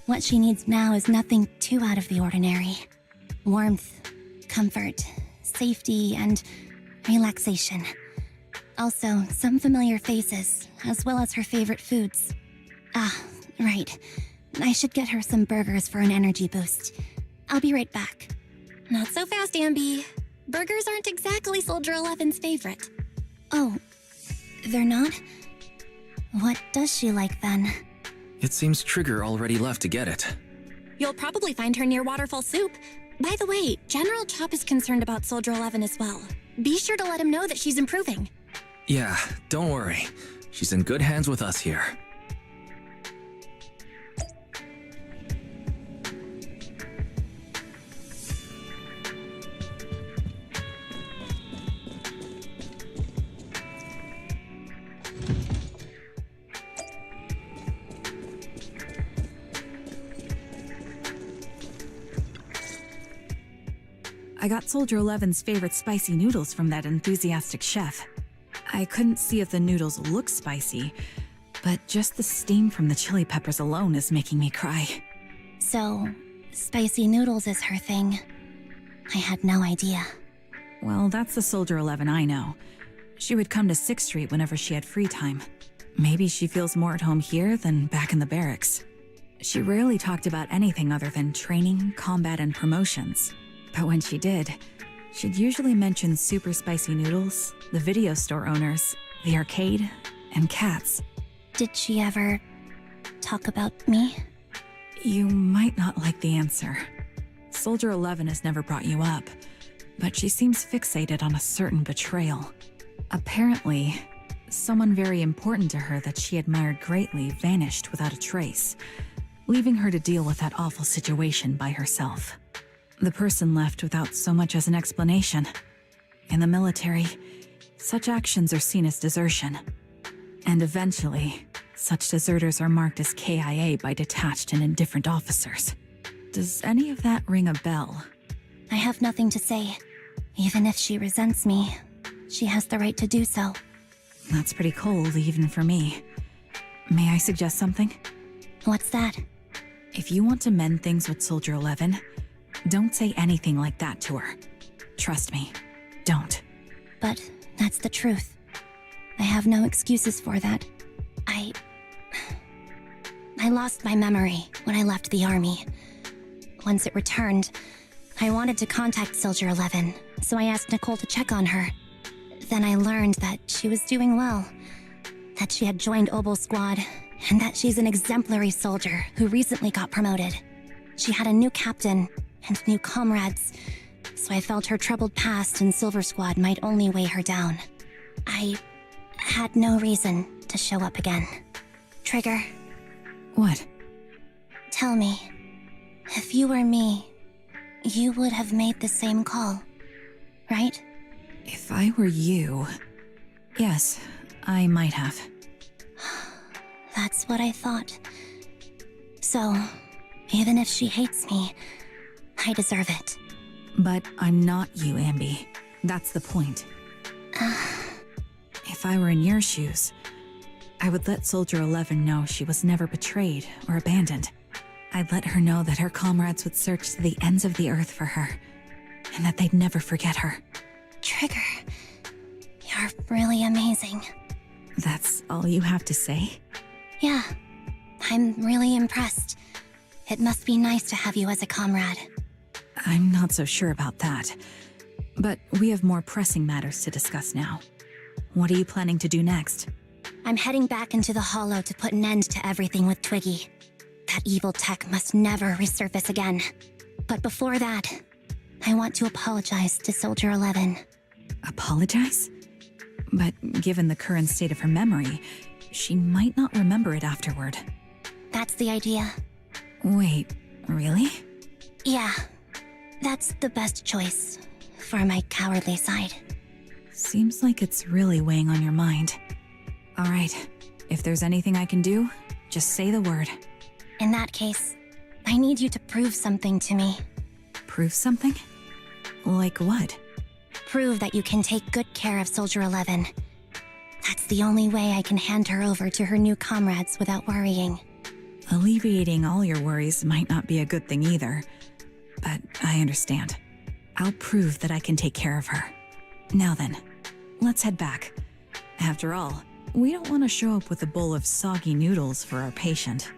Speaker 3: what she needs now is nothing too out of the ordinary. Warmth, comfort, safety, and relaxation. Also, some familiar faces, as well as her favorite foods. Ah, right. I should get her some burgers for an energy boost. I'll be right back. Not so fast, Anby. Burgers aren't exactly Soldier 11's favorite. Oh, they're not? What does she like then?
Speaker 6: It seems Trigger already left to get it.
Speaker 3: You'll probably find her near Waterfall Soup. By the way, General Chop is concerned about Soldier 11 as well. Be sure to let him know that she's improving.
Speaker 6: Yeah, don't worry. She's in good hands with us here.
Speaker 2: I got Soldier 11's favorite spicy noodles from that enthusiastic chef. I couldn't see if the noodles look spicy, but just the steam from the chili peppers alone is making me cry.
Speaker 3: So, spicy noodles is her thing. I had no idea.
Speaker 2: Well, that's the Soldier 11 I know. She would come to 6th Street whenever she had free time. Maybe she feels more at home here than back in the barracks. She rarely talked about anything other than training, combat, and promotions. But when she did, she'd usually mention super spicy noodles, the video store owners, the arcade, and cats.
Speaker 3: Did she ever talk about me?
Speaker 2: You might not like the answer. Soldier 11 has never brought you up, but she seems fixated on a certain betrayal. Apparently, someone very important to her that she admired greatly vanished without a trace, leaving her to deal with that awful situation by herself. The person left without so much as an explanation. In the military, such actions are seen as desertion. And eventually, such deserters are marked as KIA by detached and indifferent officers. Does any of that ring a bell?
Speaker 3: I have nothing to say. Even if she resents me, she has the right to do so.
Speaker 2: That's pretty cold, even for me. May I suggest something?
Speaker 3: What's that?
Speaker 2: If you want to mend things with Soldier 11, don't say anything like that to her. Trust me, don't.
Speaker 3: But that's the truth. I have no excuses for that. I lost my memory when I left the army. Once it returned, I wanted to contact Soldier 11, so I asked Nicole to check on her. Then I learned that she was doing well, that she had joined Obel's squad, and that she's an exemplary soldier who recently got promoted. She had a new captain and new comrades, so I felt her troubled past in Silver Squad might only weigh her down. I had no reason to show up again. Trigger,
Speaker 2: What?
Speaker 3: tell me, if you were me, you would have made the same call, right?
Speaker 2: If I were you... Yes, I might have.
Speaker 3: That's what I thought. So, even if she hates me, I deserve it.
Speaker 2: But I'm not you, Anby. That's the point. If I were in your shoes, I would let Soldier 11 know she was never betrayed or abandoned. I'd let her know that her comrades would search to the ends of the earth for her, and that they'd never forget her.
Speaker 3: Trigger, you're really amazing.
Speaker 2: That's all you have to say?
Speaker 3: Yeah, I'm really impressed. It must be nice to have you as a comrade.
Speaker 2: I'm not so sure about that. But we have more pressing matters to discuss now. What are you planning to do next?
Speaker 3: I'm heading back into the Hollow to put an end to everything with Twiggy. That evil tech must never resurface again. But before that, I want to apologize to Soldier 11.
Speaker 2: Apologize? But given the current state of her memory, she might not remember it afterward.
Speaker 3: That's the idea.
Speaker 2: Wait, really?
Speaker 3: Yeah, that's the best choice for my cowardly side.
Speaker 2: Seems like it's really weighing on your mind. All right, if there's anything I can do, just say the word.
Speaker 3: In that case, I need you to prove something to me.
Speaker 2: Prove something? Like what?
Speaker 3: Prove that you can take good care of Soldier 11. That's the only way I can hand her over to her new comrades without worrying.
Speaker 2: Alleviating all your worries might not be a good thing either, but I understand. I'll prove that I can take care of her. Now then, let's head back. After all, we don't want to show up with a bowl of soggy noodles for our patient.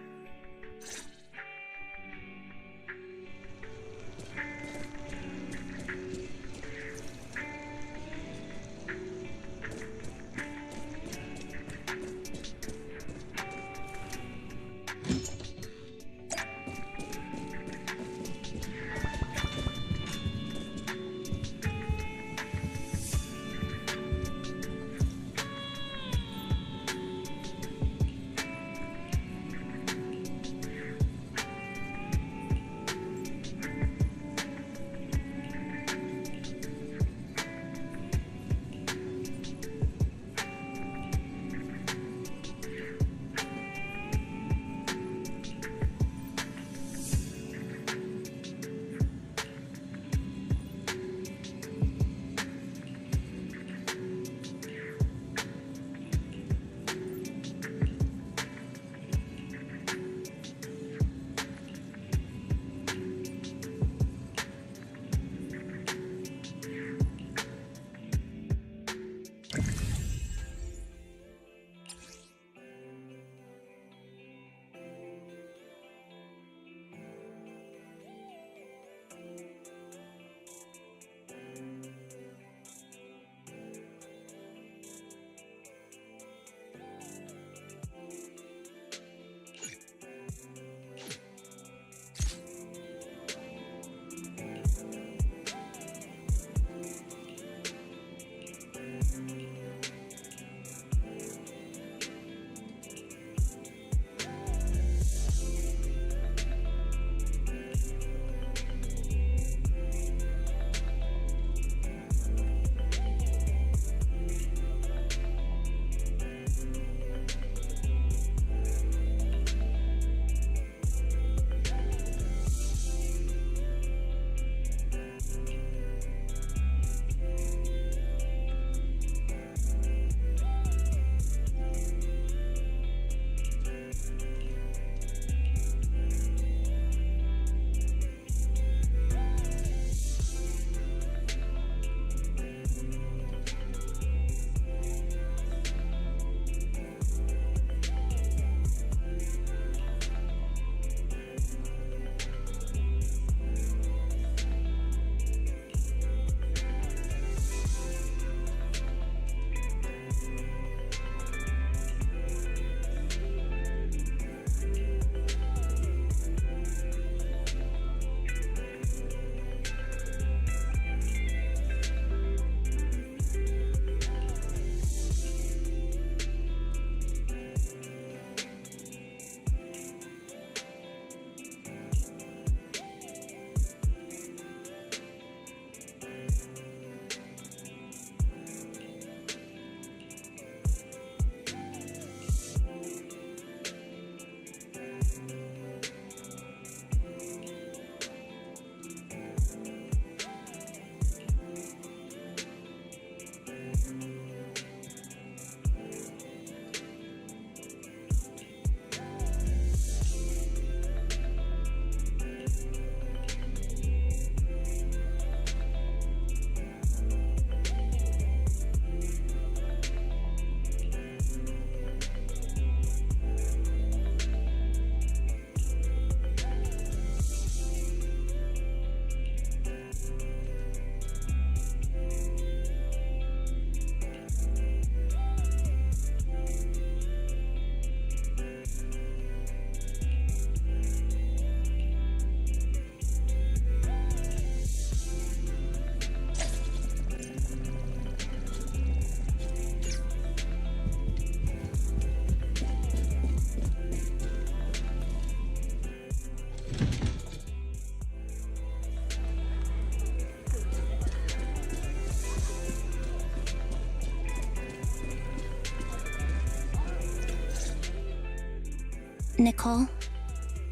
Speaker 3: Nicole,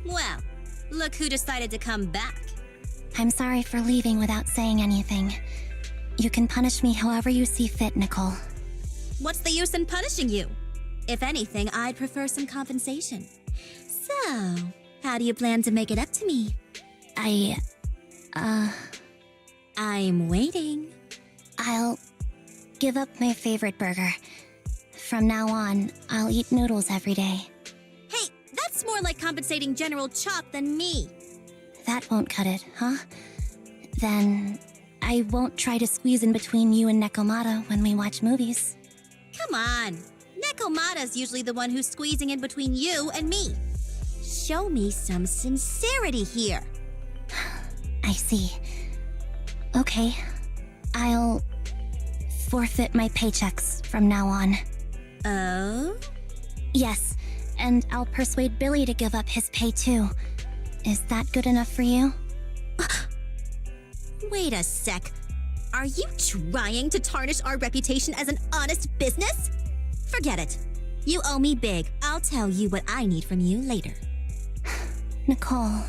Speaker 9: Well, look who decided to come back.
Speaker 3: I'm sorry for leaving without saying anything. You can punish me however you see fit, Nicole.
Speaker 9: What's the use in punishing you? If anything, I'd prefer some compensation. So, how do you plan to make it up to me? I'm waiting.
Speaker 3: I'll give up my favorite burger. From now on, I'll eat noodles every day.
Speaker 9: Hey, that's more like compensating General Chop than me.
Speaker 3: That won't cut it, huh? Then I won't try to squeeze in between you and Nekomata when we watch movies.
Speaker 9: Come on. Nekomata's usually the one who's squeezing in between you and me. Show me some sincerity here.
Speaker 3: I see. Okay, I'll forfeit my paychecks from now on.
Speaker 9: Oh?
Speaker 3: Yes, and I'll persuade Billy to give up his pay too. Is that good enough for you?
Speaker 9: Wait a sec. Are you trying to tarnish our reputation as an honest business? Forget it. You owe me big. I'll tell you what I need from you later.
Speaker 3: Nicole.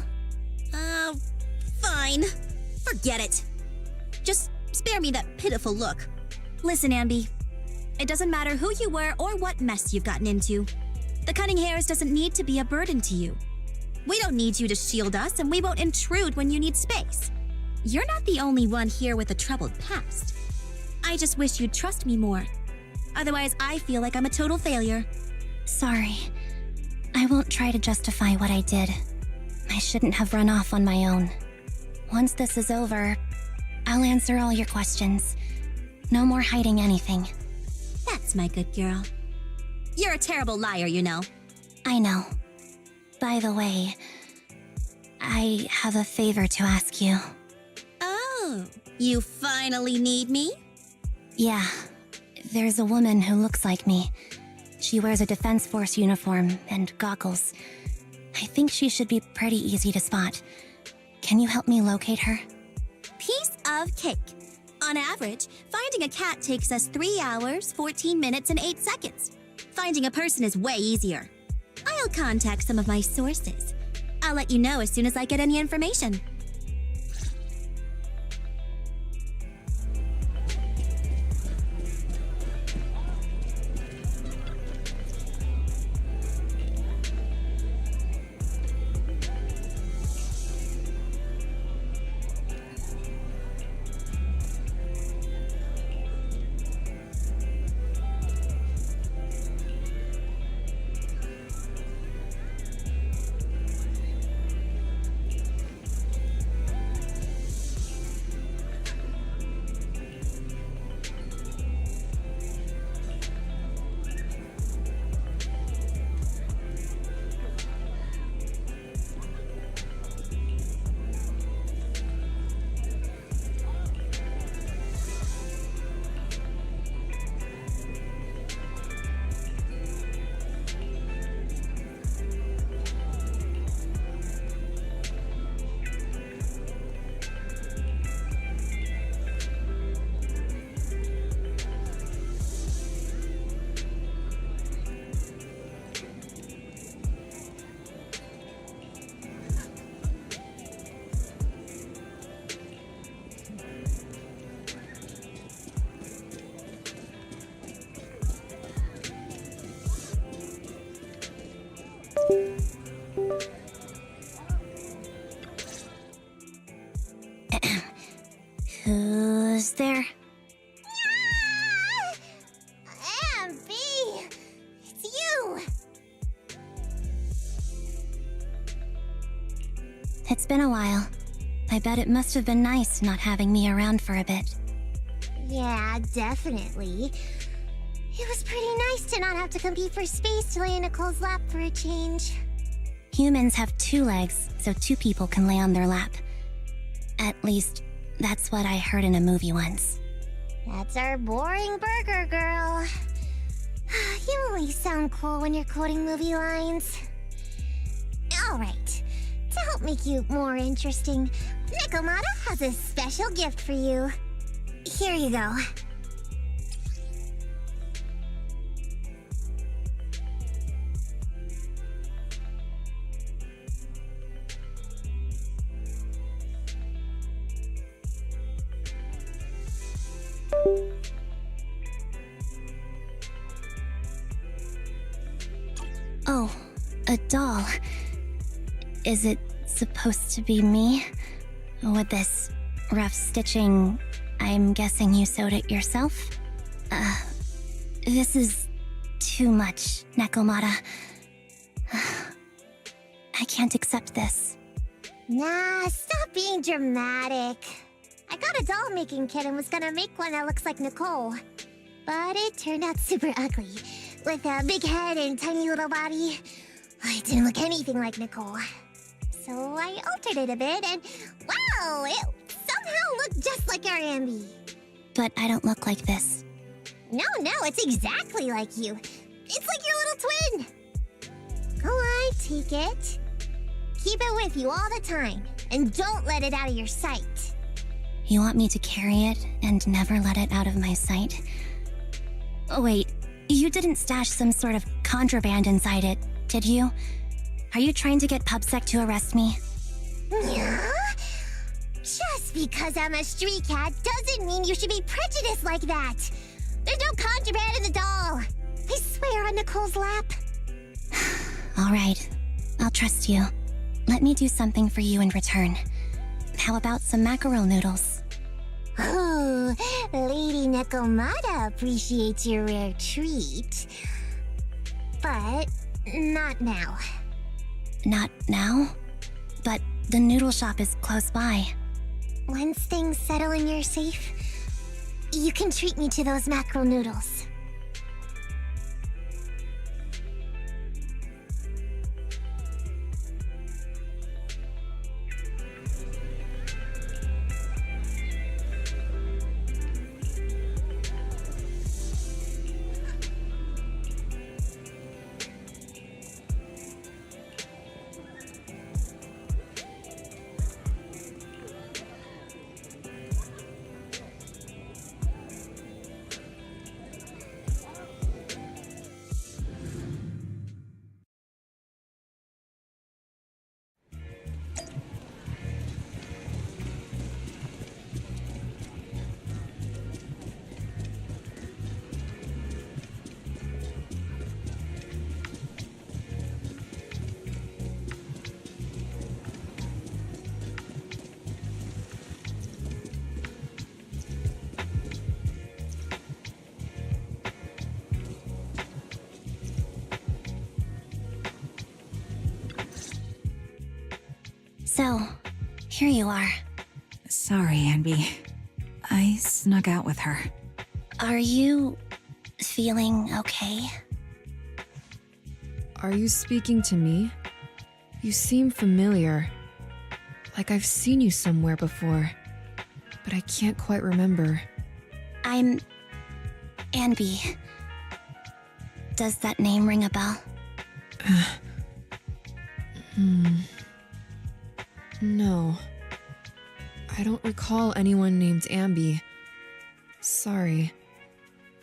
Speaker 9: Fine. Forget it. Just spare me that pitiful look. Listen, Anby. It doesn't matter who you were or what mess you've gotten into. The cunning hairs doesn't need to be a burden to you. We don't need you to shield us, and we won't intrude when you need space. You're not the only one here with a troubled past. I just wish you'd trust me more. Otherwise, I feel like I'm a total failure.
Speaker 3: Sorry. I won't try to justify what I did. I shouldn't have run off on my own. Once this is over, I'll answer all your questions. No more hiding anything.
Speaker 9: That's my good girl. You're a terrible liar, you know.
Speaker 3: I know. By the way, I have a favor to ask you.
Speaker 9: Oh, you finally need me?
Speaker 3: Yeah, there's a woman who looks like me. She wears a Defense Force uniform and goggles. I think she should be pretty easy to spot. Can you help me locate her?
Speaker 9: Piece of cake. On average, finding a cat takes us 3 hours, 14 minutes, and 8 seconds. Finding a person is way easier. I'll contact some of my sources. I'll let you know as soon as I get any information.
Speaker 3: Who's there?
Speaker 10: Anby! It's you!
Speaker 3: It's been a while. I bet it must have been nice not having me around for a bit.
Speaker 10: Yeah, definitely. It was pretty nice to not have to compete for space to lay in Nicole's lap for a change.
Speaker 3: Humans have 2 legs, so 2 people can lay on their lap. At least, that's what I heard in a movie once.
Speaker 10: That's our boring burger girl. You only sound cool when you're quoting movie lines. Alright, to help make you more interesting, Nekomata has a special gift for you. Here you go.
Speaker 3: Oh, a doll. Is it supposed to be me? With this rough stitching, I'm guessing you sewed it yourself? This is too much, Nekomata. I can't accept this.
Speaker 10: Nah, stop being dramatic. I got a doll making kit and was gonna make one that looks like Nicole. But it turned out super ugly, with a big head and tiny little body. It didn't look anything like Nicole. So I altered it a bit and wow, it somehow looked just like our Anby.
Speaker 3: But I don't look like this.
Speaker 10: No, it's exactly like you. It's like your little twin. Go on, take it. Keep it with you all the time, and don't let it out of your sight.
Speaker 3: You want me to carry it and never let it out of my sight? Oh, wait, you didn't stash some sort of contraband inside it, did you? Are you trying to get PubSec to arrest me?
Speaker 10: Yeah? Just because I'm a street cat doesn't mean you should be prejudiced like that. There's no contraband in the doll. I swear on Nicole's lap.
Speaker 3: All right, I'll trust you. Let me do something for you in return. How about some mackerel noodles?
Speaker 10: Oh, Lady Nekomata appreciates your rare treat. But not now.
Speaker 3: Not now? But the noodle shop is close by.
Speaker 10: Once things settle and you're safe, you can treat me to those mackerel noodles.
Speaker 3: So, here you are.
Speaker 2: Sorry, Anby. I snuck out with her.
Speaker 3: Are you feeling okay?
Speaker 8: Are you speaking to me? You seem familiar. Like I've seen you somewhere before, but I can't quite remember.
Speaker 3: I'm Anby. Does that name ring a bell?
Speaker 8: No. I don't recall anyone named Anby. Sorry.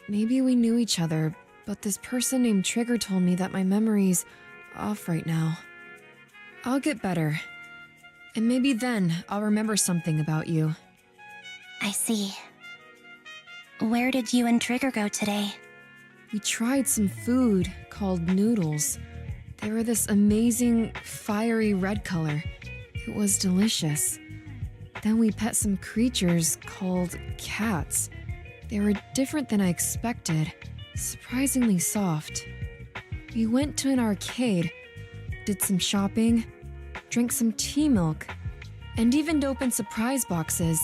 Speaker 8: Maybe we knew each other, but this person named Trigger told me that my memory's off right now. I'll get better. And maybe then I'll remember something about you.
Speaker 3: I see. Where did you and Trigger go today?
Speaker 8: We tried some food called noodles. They were this amazing, fiery red color. It was delicious. Then we pet some creatures called cats. They were different than I expected, surprisingly soft. We went to an arcade, did some shopping, drank some tea milk, and even opened surprise boxes.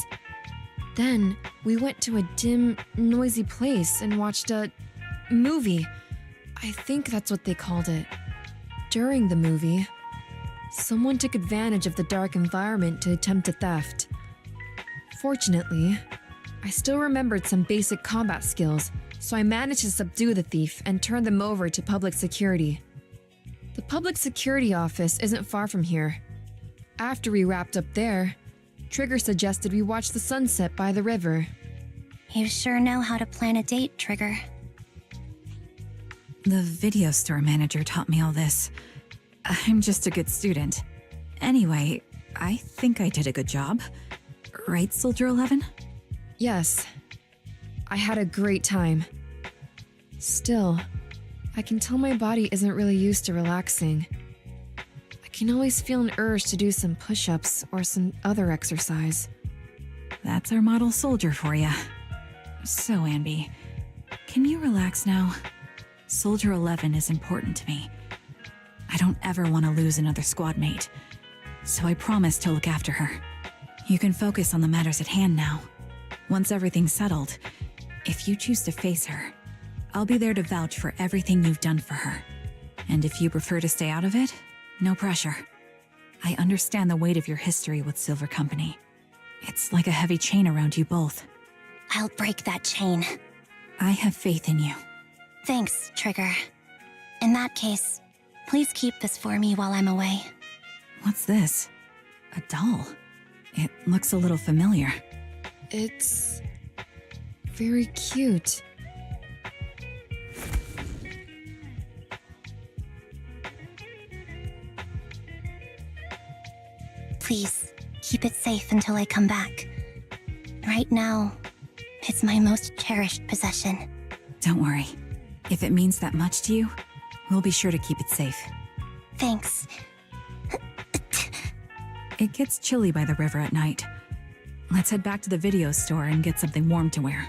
Speaker 8: Then we went to a dim, noisy place and watched a movie. I think that's what they called it. During the movie, someone took advantage of the dark environment to attempt a theft. Fortunately, I still remembered some basic combat skills, so I managed to subdue the thief and turn them over to public security. The public security office isn't far from here. After we wrapped up there, Trigger suggested we watch the sunset by the river.
Speaker 3: You sure know how to plan a date, Trigger.
Speaker 2: The video store manager taught me all this. I'm just a good student. Anyway, I think I did a good job. Right, Soldier 11?
Speaker 8: Yes. I had a great time. Still, I can tell my body isn't really used to relaxing. I can always feel an urge to do some push-ups or some other exercise.
Speaker 2: That's our model soldier for you. So, Anby, can you relax now? Soldier 11 is important to me. I don't ever want to lose another squad mate, so I promise to look after her. You can focus on the matters at hand now. Once everything's settled, if you choose to face her, I'll be there to vouch for everything you've done for her. And if you prefer to stay out of it, no pressure. I understand the weight of your history with Silver Company. It's like a heavy chain around you both.
Speaker 3: I'll break that chain.
Speaker 2: I have faith in you.
Speaker 3: Thanks, Trigger. In that case, please keep this for me while I'm away.
Speaker 2: What's this? A doll? It looks a little familiar.
Speaker 8: It's very cute.
Speaker 3: Please, keep it safe until I come back. Right now, it's my most cherished possession.
Speaker 2: Don't worry. If it means that much to you, we'll be sure to keep it safe.
Speaker 3: Thanks.
Speaker 2: It gets chilly by the river at night. Let's head back to the video store and get something warm to wear.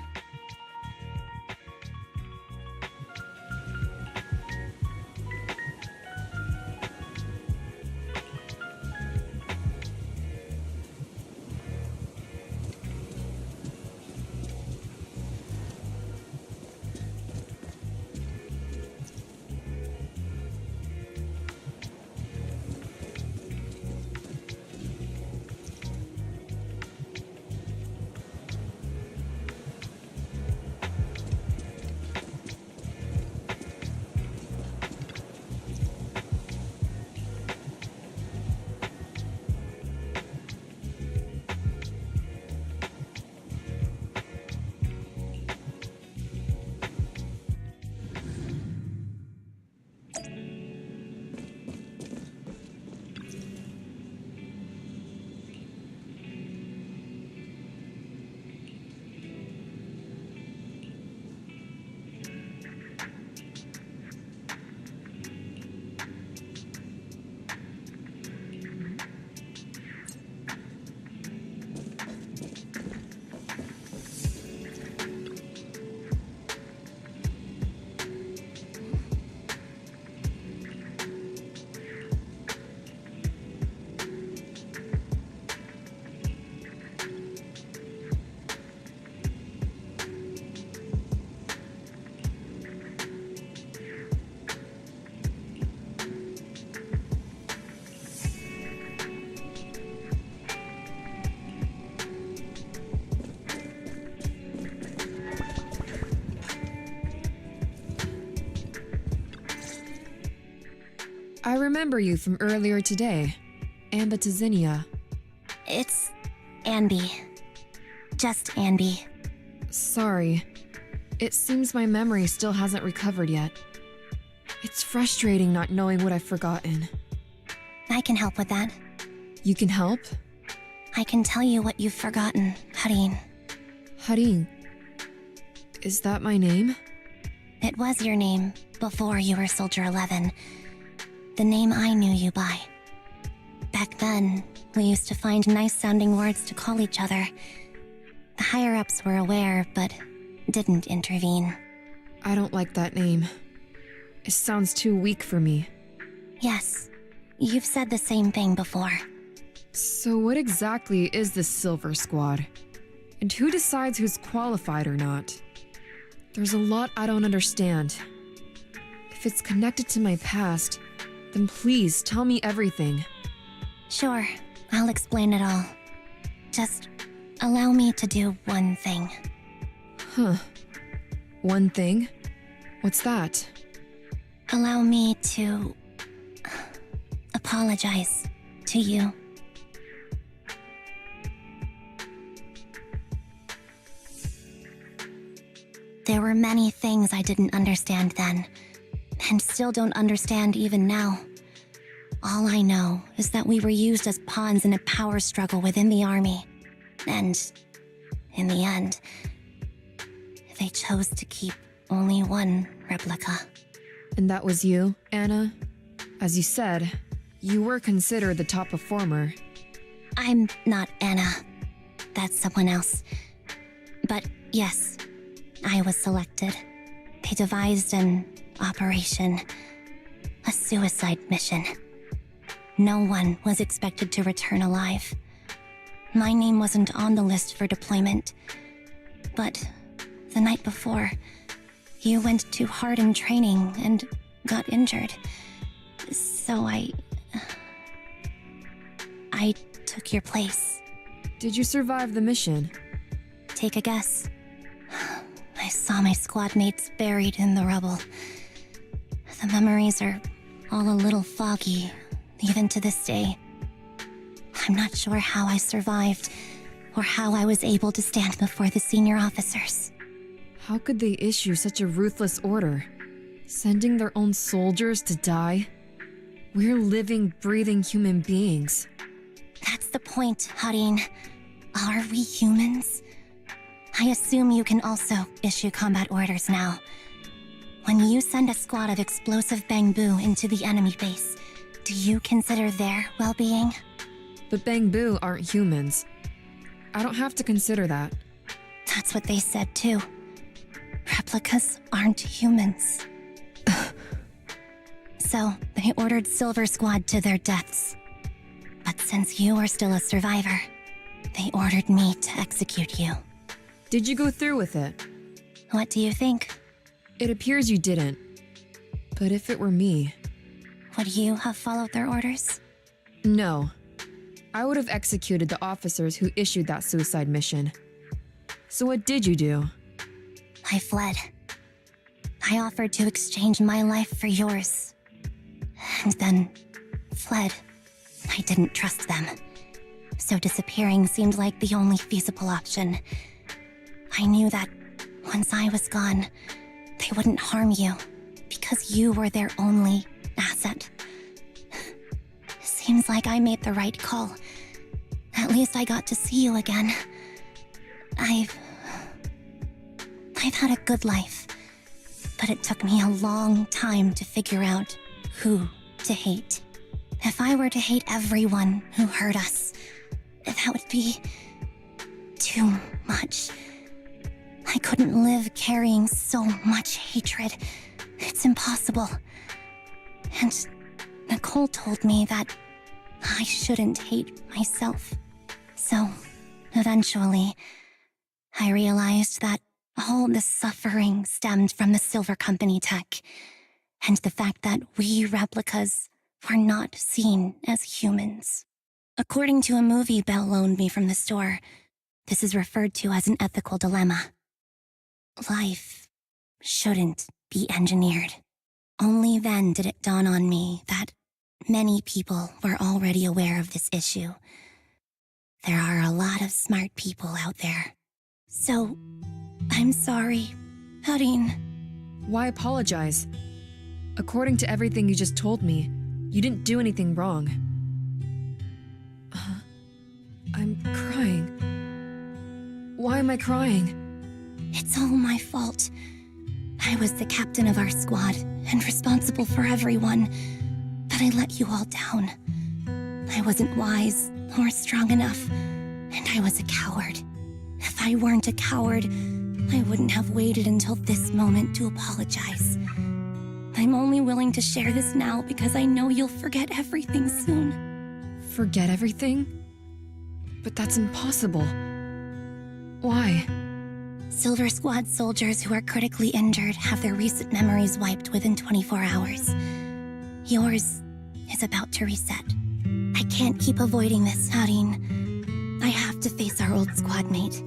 Speaker 8: I remember you from earlier today. Anby.
Speaker 3: It's Anby. Just Anby.
Speaker 8: Sorry. It seems my memory still hasn't recovered yet. It's frustrating not knowing what I've forgotten.
Speaker 3: I can help with that.
Speaker 8: You can help?
Speaker 3: I can tell you what you've forgotten, Harin.
Speaker 8: Harin. Is that my name?
Speaker 3: It was your name before you were Soldier 11. The name I knew you by. Back then, we used to find nice-sounding words to call each other. The higher-ups were aware, but didn't intervene.
Speaker 8: I don't like that name. It sounds too weak for me.
Speaker 3: Yes, you've said the same thing before.
Speaker 8: So what exactly is this Silver Squad? And who decides who's qualified or not? There's a lot I don't understand. If it's connected to my past, then please tell me everything.
Speaker 3: Sure, I'll explain it all. Just allow me to do one thing.
Speaker 8: Huh. One thing? What's that?
Speaker 3: Allow me to apologize to you. There were many things I didn't understand then, and still don't understand even now. All I know is that we were used as pawns in a power struggle within the army. And, in the end, they chose to keep only one replica.
Speaker 8: And that was you, Anna? As you said, you were considered the top performer.
Speaker 3: I'm not Anna. That's someone else. But yes, I was selected. They devised an operation, a suicide mission. No one was expected to return alive. My name wasn't on the list for deployment. But the night before, you went too hard in training and got injured. So I took your place.
Speaker 8: Did you survive the mission?
Speaker 3: Take a guess. I saw my squad mates buried in the rubble. The memories are all a little foggy, even to this day. I'm not sure how I survived, or how I was able to stand before the senior officers.
Speaker 8: How could they issue such a ruthless order? Sending their own soldiers to die? We're living, breathing human beings.
Speaker 3: That's the point, Harin. Are we humans? I assume you can also issue combat orders now. When you send a squad of explosive bamboo into the enemy base, do you consider their well-being?
Speaker 8: But Bangbu aren't humans. I don't have to consider that.
Speaker 3: That's what they said too. Replicas aren't humans. So, they ordered Silver Squad to their deaths. But since you are still a survivor, they ordered me to execute you.
Speaker 8: Did you go through with it?
Speaker 3: What do you think?
Speaker 8: It appears you didn't. But if it were me...
Speaker 3: Would you have followed their orders?
Speaker 8: No. I would have executed the officers who issued that suicide mission. So what did you do?
Speaker 3: I fled. I offered to exchange my life for yours. And then fled. I didn't trust them. So disappearing seemed like the only feasible option. I knew that once I was gone, they wouldn't harm you, because you were their only asset. Seems like I made the right call. At least I got to see you again. I've had a good life, but it took me a long time to figure out who to hate. If I were to hate everyone who hurt us, that would be too much. I couldn't live carrying so much hatred. It's impossible. And Nicole told me that I shouldn't hate myself. So, eventually, I realized that all the suffering stemmed from the Silver Company tech, and the fact that we replicas were not seen as humans. According to a movie Belle loaned me from the store, this is referred to as an ethical dilemma. Life shouldn't be engineered. Only then did it dawn on me that many people were already aware of this issue. There are a lot of smart people out there. So, I'm sorry, Harin.
Speaker 8: Why apologize? According to everything you just told me, you didn't do anything wrong. I'm crying. Why am I crying?
Speaker 3: It's all my fault. I was the captain of our squad and responsible for everyone, but I let you all down. I wasn't wise or strong enough, and I was a coward. If I weren't a coward, I wouldn't have waited until this moment to apologize. I'm only willing to share this now because I know you'll forget everything soon.
Speaker 8: Forget everything? But that's impossible. Why?
Speaker 3: Silver Squad soldiers who are critically injured have their recent memories wiped within 24 hours. Yours is about to reset. I can't keep avoiding this, Harin. I have to face our old squad mate.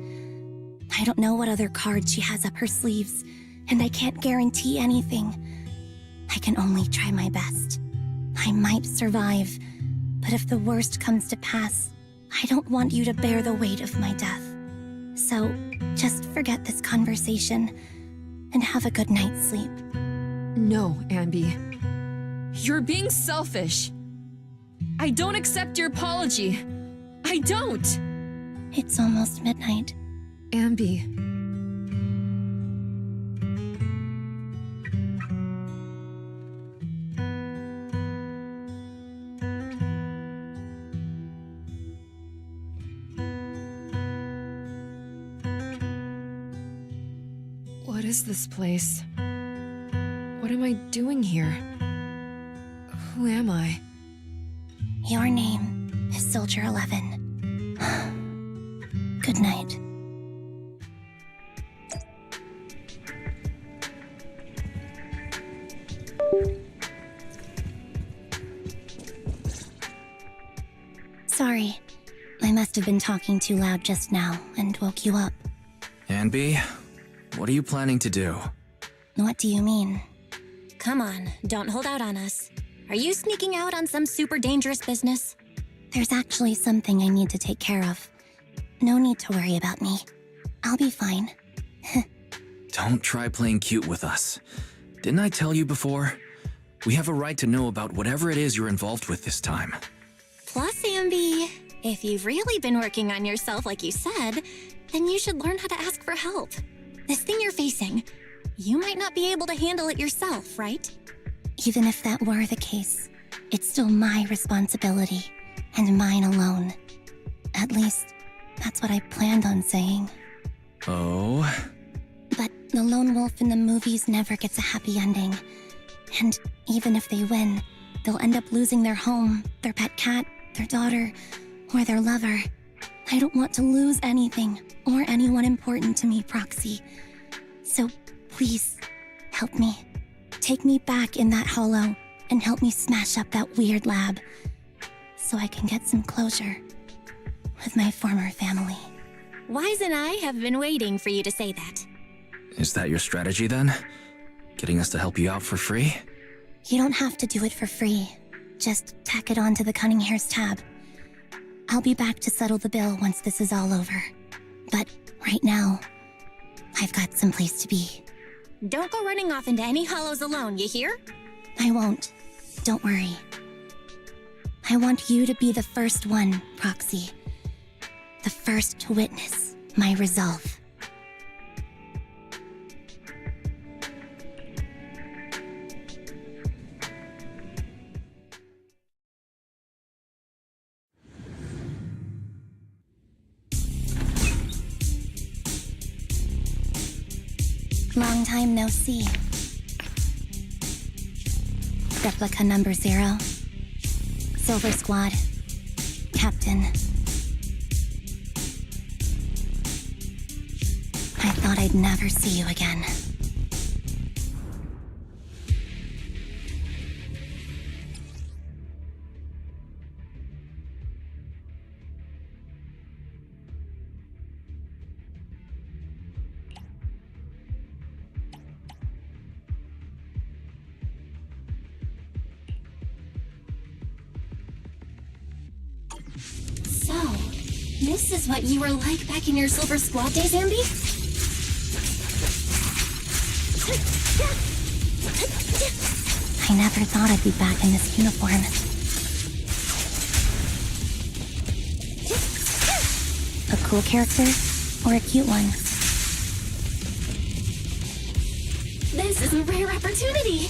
Speaker 3: I don't know what other cards she has up her sleeves, and I can't guarantee anything. I can only try my best. I might survive, but if the worst comes to pass, I don't want you to bear the weight of my death. So, just forget this conversation, and have a good night's sleep.
Speaker 8: No, Anby. You're being selfish. I don't accept your apology. I don't!
Speaker 3: It's almost midnight.
Speaker 8: is this place? What am I doing here? Who am I?
Speaker 3: Your name is Soldier 11. Good night. Sorry, I must have been talking too loud just now and woke you up.
Speaker 6: Anby, what are you planning to do?
Speaker 3: What do you mean?
Speaker 9: Come on, don't hold out on us. Are you sneaking out on some super dangerous business?
Speaker 3: There's actually something I need to take care of. No need to worry about me. I'll be fine.
Speaker 6: Don't try playing cute with us. Didn't I tell you before? We have a right to know about whatever it is you're involved with this time.
Speaker 9: Plus, Anby, if you've really been working on yourself like you said, then you should learn how to ask for help. This thing you're facing, you might not be able to handle it yourself, right?
Speaker 3: Even if that were the case, it's still my responsibility, and mine alone. At least, that's what I planned on saying.
Speaker 6: Oh?
Speaker 3: But the lone wolf in the movies never gets a happy ending. And even if they win, they'll end up losing their home, their pet cat, their daughter, or their lover. I don't want to lose anything or anyone important to me, Proxy. So please, help me. Take me back in that hollow and help me smash up that weird lab so I can get some closure with my former family.
Speaker 9: Wise and I have been waiting for you to say that.
Speaker 6: Is that your strategy then? Getting us to help you out for free?
Speaker 3: You don't have to do it for free. Just tack it on to the Cunning Hair's tab. I'll be back to settle the bill once this is all over. But right now, I've got someplace to be.
Speaker 9: Don't go running off into any hollows alone, you hear?
Speaker 3: I won't. Don't worry. I want you to be the first one, Proxy. The first to witness my resolve. Long time no see. Replica number 0. Silver Squad. Captain. I thought I'd never see you again.
Speaker 9: So, this is what you were like back in your Silver Squad days, Anby?
Speaker 3: I never thought I'd be back in this uniform. A cool character or a cute one?
Speaker 9: This is a rare opportunity!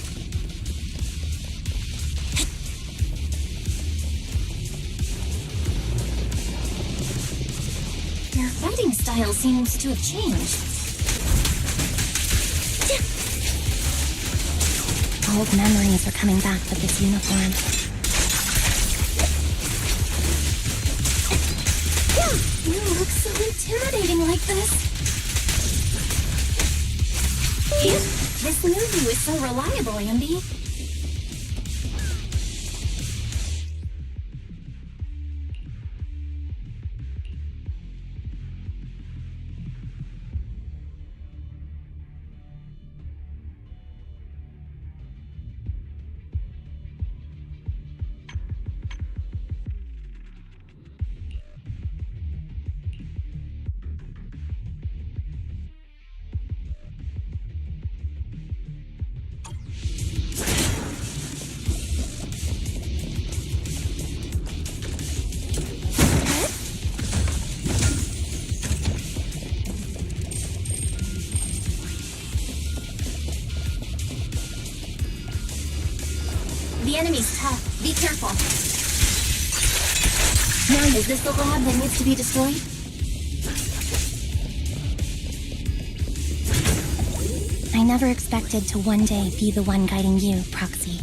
Speaker 9: Your fighting style seems to have changed.
Speaker 3: Old memories are coming back with this uniform.
Speaker 9: You look so intimidating like this. This new you is so reliable, Anby. The enemy's tough. Be careful. Now, is this the lab that needs to be destroyed?
Speaker 3: never expected to one day be the one guiding you, Proxy.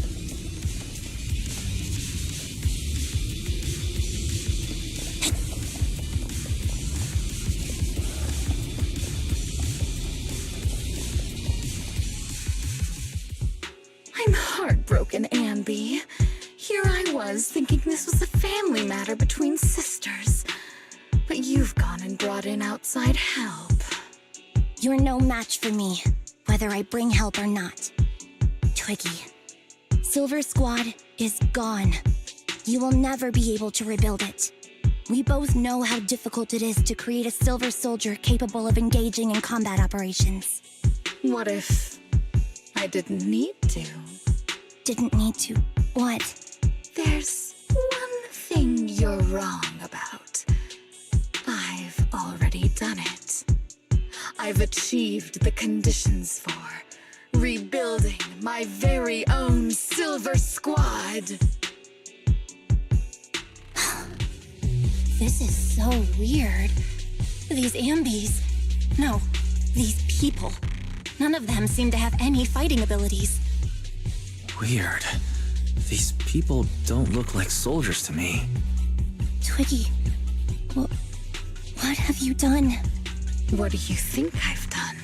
Speaker 7: I'm heartbroken, Anby. Here I was, thinking this was a family matter between sisters. But you've gone and brought in outside help.
Speaker 3: You're no match for me, whether I bring help or not. Twiggy, Silver Squad is gone. You will never be able to rebuild it. We both know how difficult it is to create a Silver Soldier capable of engaging in combat operations.
Speaker 7: What if I didn't need to?
Speaker 3: Didn't need to. What?
Speaker 7: There's one thing you're wrong about. I've already done it. I've achieved the conditions for rebuilding my very own Silver Squad.
Speaker 3: This is so weird. These Ambys... No, these people. None of them seem to have any fighting abilities.
Speaker 6: Weird. These people don't look like soldiers to me.
Speaker 3: Twiggy, what have you done?
Speaker 7: What do you think I've done?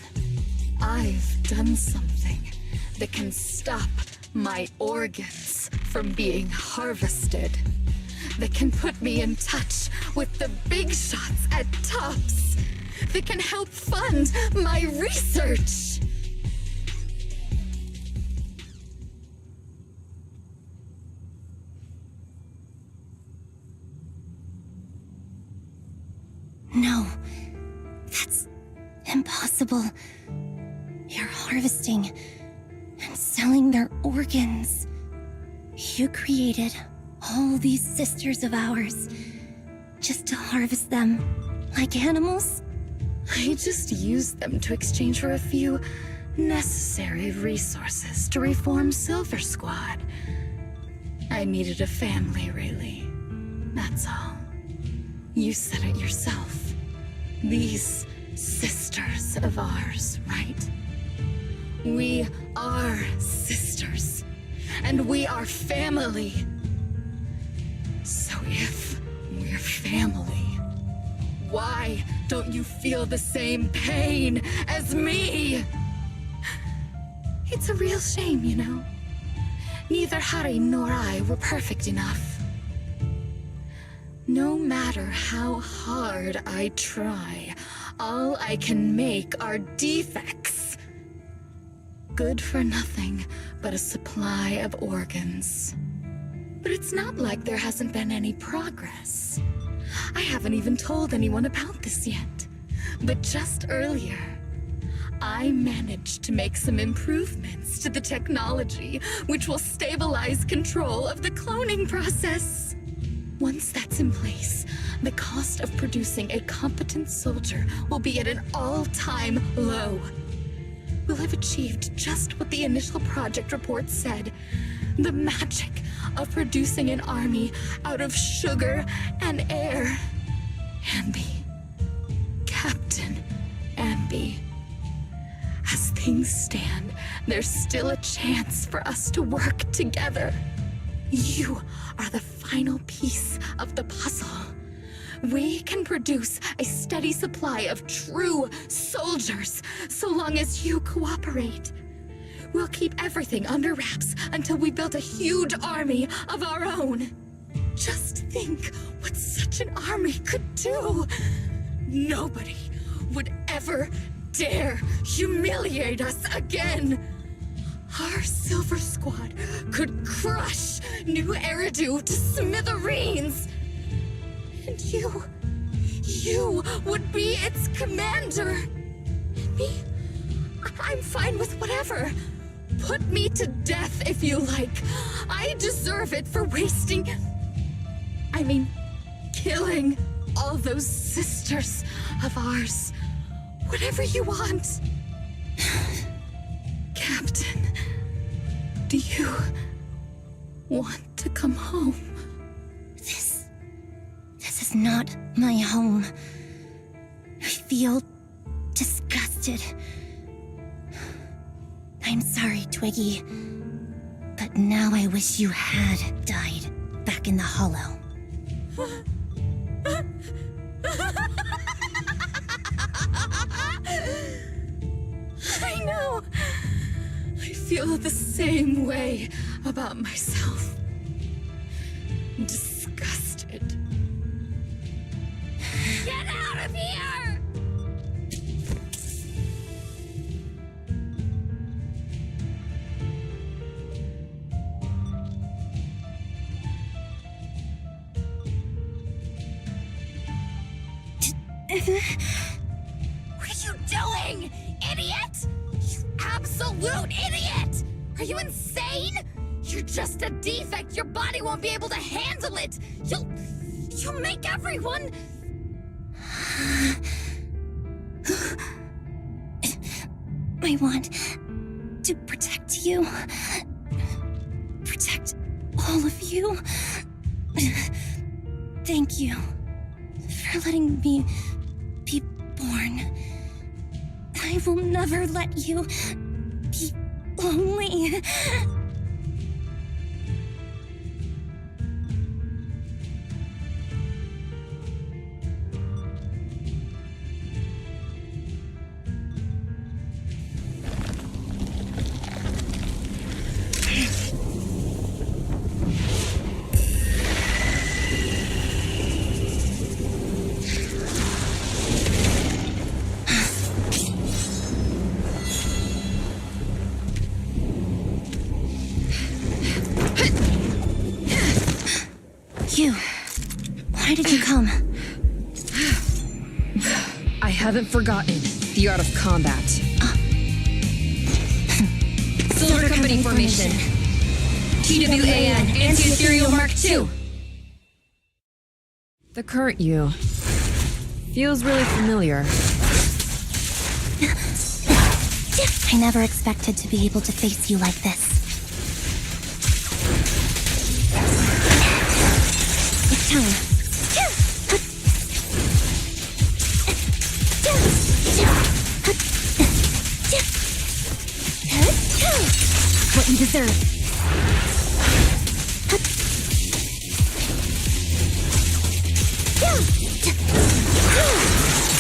Speaker 7: I've done something that can stop my organs from being harvested. That can put me in touch with the big shots at TOPS. That can help fund my research.
Speaker 3: No, that's impossible. You're harvesting and selling their organs. You created all these sisters of ours just to harvest them like animals?
Speaker 7: I just used them to exchange for a few necessary resources to reform Silver Squad. I needed a family, really. That's all. You said it yourself. These sisters of ours, right? We are sisters, and we are family. So if we're family, why don't you feel the same pain as me? It's a real shame, you know. Neither Hari nor I were perfect enough. No matter how hard I try, all I can make are defects. Good for nothing but a supply of organs. But it's not like there hasn't been any progress. I haven't even told anyone about this yet. But just earlier, I managed to make some improvements to the technology which will stabilize control of the cloning process. Once that's in place, the cost of producing a competent soldier will be at an all-time low. We'll have achieved just what the initial project report said. The magic of producing an army out of sugar and air. Anby. Captain Anby. As things stand, there's still a chance for us to work together. You are the final piece of the puzzle. We can produce a steady supply of true soldiers so long as you cooperate. We'll keep everything under wraps until we build a huge army of our own. Just think what such an army could do. Nobody would ever dare humiliate us again. Our Silver Squad could crush New Eridu to smithereens. And you would be its commander. And me, I'm fine with whatever. Put me to death if you like. I deserve it for killing all those sisters of ours. Whatever you want. Captain, do you want to come home?
Speaker 3: This is not my home. I feel disgusted. I'm sorry, Twiggy. But now I wish you had died back in the hollow.
Speaker 7: I know. I feel the same way about myself. Disgusted. Get out of here!
Speaker 9: What are you doing, idiot? You absolute idiot! Are you insane? You're just a defect. Your body won't be able to handle it. You'll make everyone...
Speaker 3: I want to protect you. Protect all of you. Thank you for letting me be born. I will never let you be lonely. You, why did you come?
Speaker 8: I haven't forgotten the art of combat. Silver Company formation. TWAN, Anti-Ethereal Mark II. The current you feels really familiar.
Speaker 3: I never expected to be able to face you like this. It's time. What you deserve.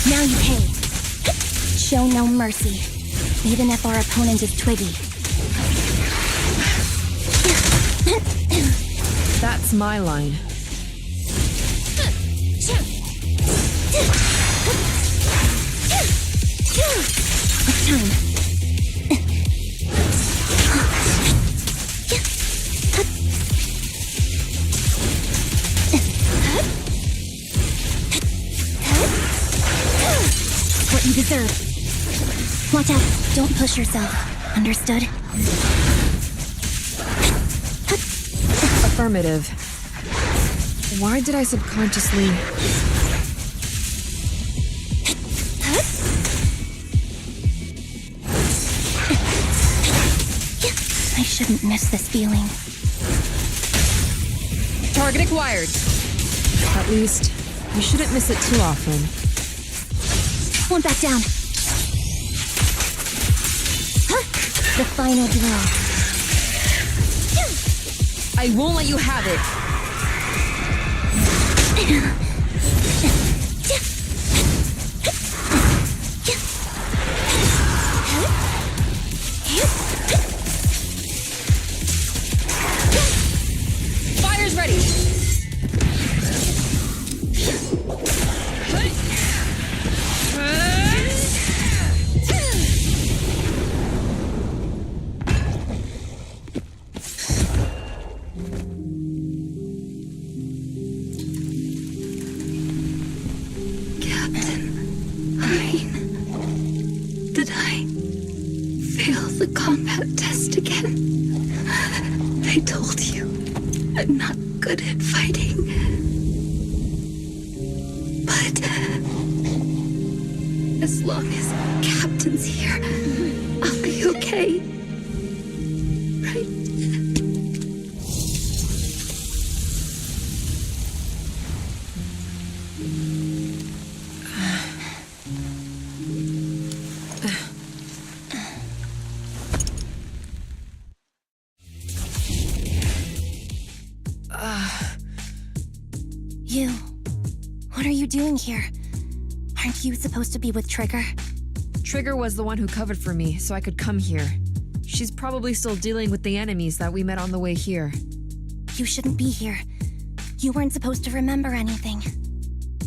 Speaker 3: Now you pay. Show no mercy, even if our opponent is Twiggy.
Speaker 8: That's my line.
Speaker 3: It's time. What you deserve. Watch out. Don't push yourself. Understood?
Speaker 8: Affirmative. Why did I subconsciously...
Speaker 3: I shouldn't miss this feeling.
Speaker 8: Target acquired. At least, you shouldn't miss it too often.
Speaker 3: Won't back down. The final blow.
Speaker 8: I won't let you have it. Fire's ready.
Speaker 7: The combat test again. I told you, I'm not good at fighting. But as long as Captain's here, I'll be okay. Right?
Speaker 3: You. What are you doing here? Aren't you supposed to be with Trigger?
Speaker 8: Trigger was the one who covered for me, so I could come here. She's probably still dealing with the enemies that we met on the way here.
Speaker 3: You shouldn't be here. You weren't supposed to remember anything.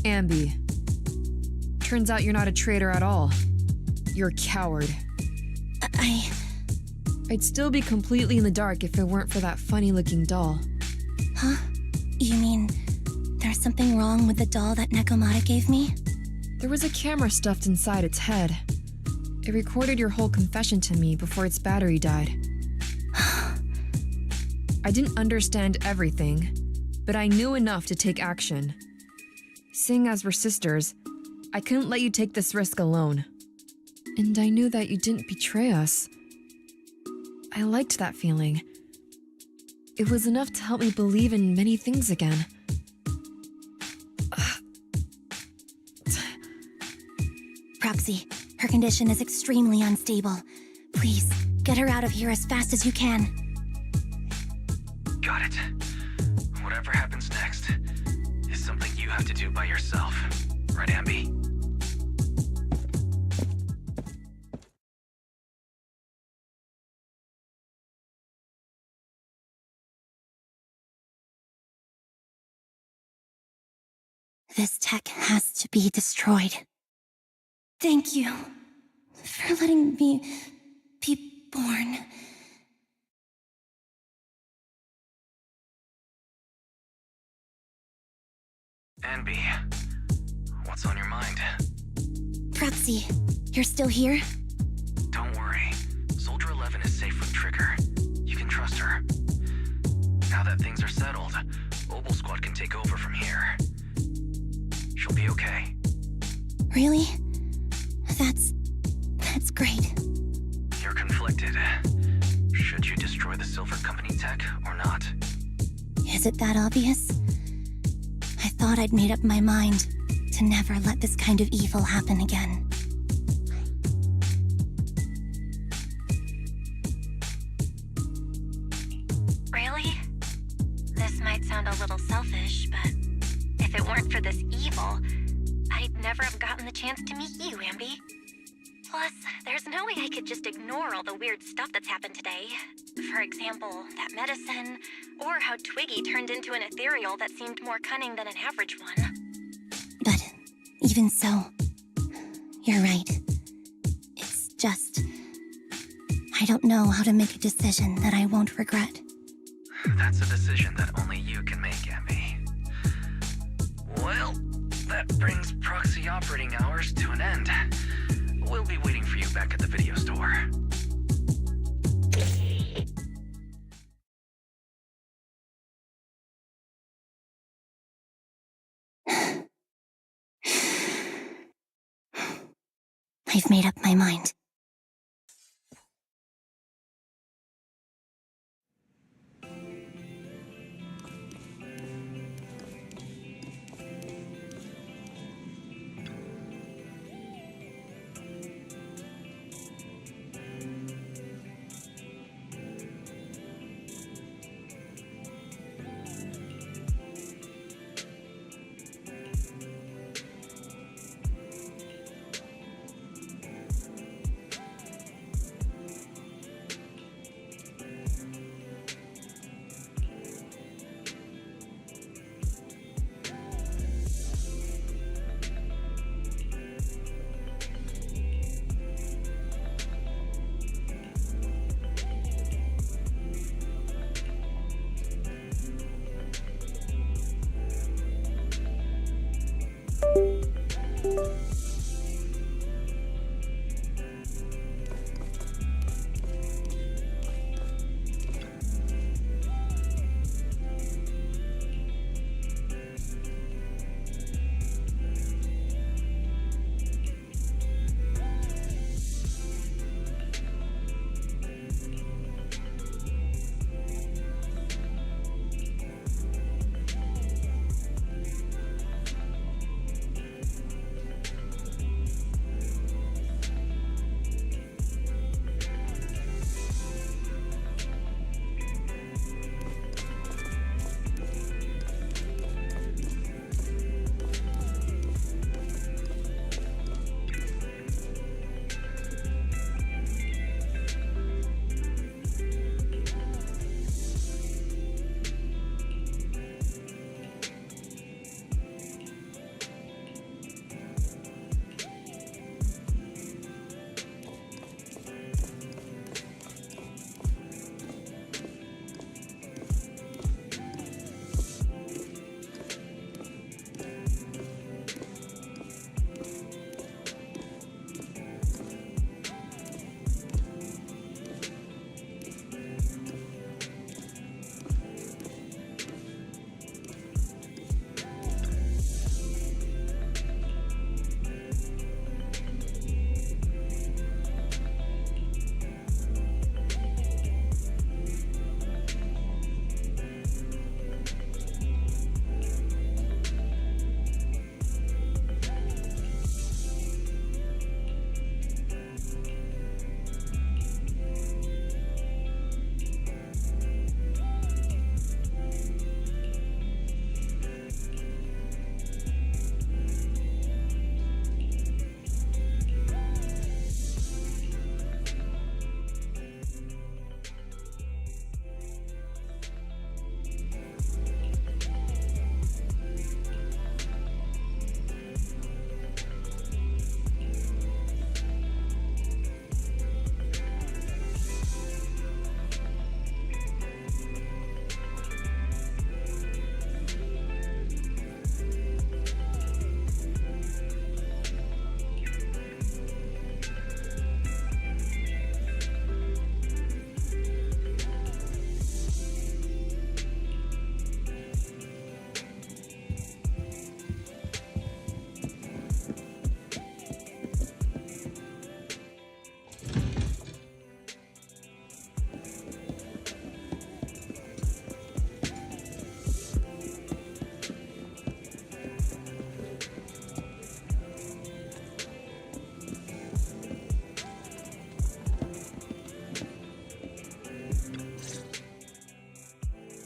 Speaker 8: Anby. Turns out you're not a traitor at all. You're a coward. I'd still be completely in the dark if it weren't for that funny-looking doll.
Speaker 3: Huh? You mean there's something wrong with the doll that Nekomata gave me?
Speaker 8: There was a camera stuffed inside its head. It recorded your whole confession to me before its battery died. I didn't understand everything, but I knew enough to take action. Seeing as we're sisters, I couldn't let you take this risk alone. And I knew that you didn't betray us. I liked that feeling. It was enough to help me believe in many things again.
Speaker 3: Proxy, her condition is extremely unstable. Please, get her out of here as fast as you can.
Speaker 6: Got it. Whatever happens next is something you have to do by yourself. Right, Anby?
Speaker 3: This tech has to be destroyed. Thank you for letting me be born.
Speaker 6: Anby, what's on your mind?
Speaker 3: Proxy, you're still here?
Speaker 6: Don't worry. Soldier 11 is safe with Trigger. You can trust her. Now that things are settled, Mobile Squad can take over from here. She'll be okay.
Speaker 3: Really? That's great.
Speaker 6: You're conflicted. Should you destroy the Silver Company tech or not?
Speaker 3: Is it that obvious? I thought I'd made up my mind to never let this kind of evil happen again.
Speaker 11: Really? This might sound a little selfish, but if it weren't for this evil, I'd never have gotten the chance to meet you, Anby. Plus, there's no way I could just ignore all the weird stuff that's happened today. For example, that medicine, or how Twiggy turned into an ethereal that seemed more cunning than an average one.
Speaker 3: But even so, you're right. It's just, I don't know how to make a decision that I won't regret.
Speaker 6: That's a decision that only you can make, Anby. Well, that brings proxy operating hours to an end. We'll be waiting for you back at the video store.
Speaker 3: I've made up my mind.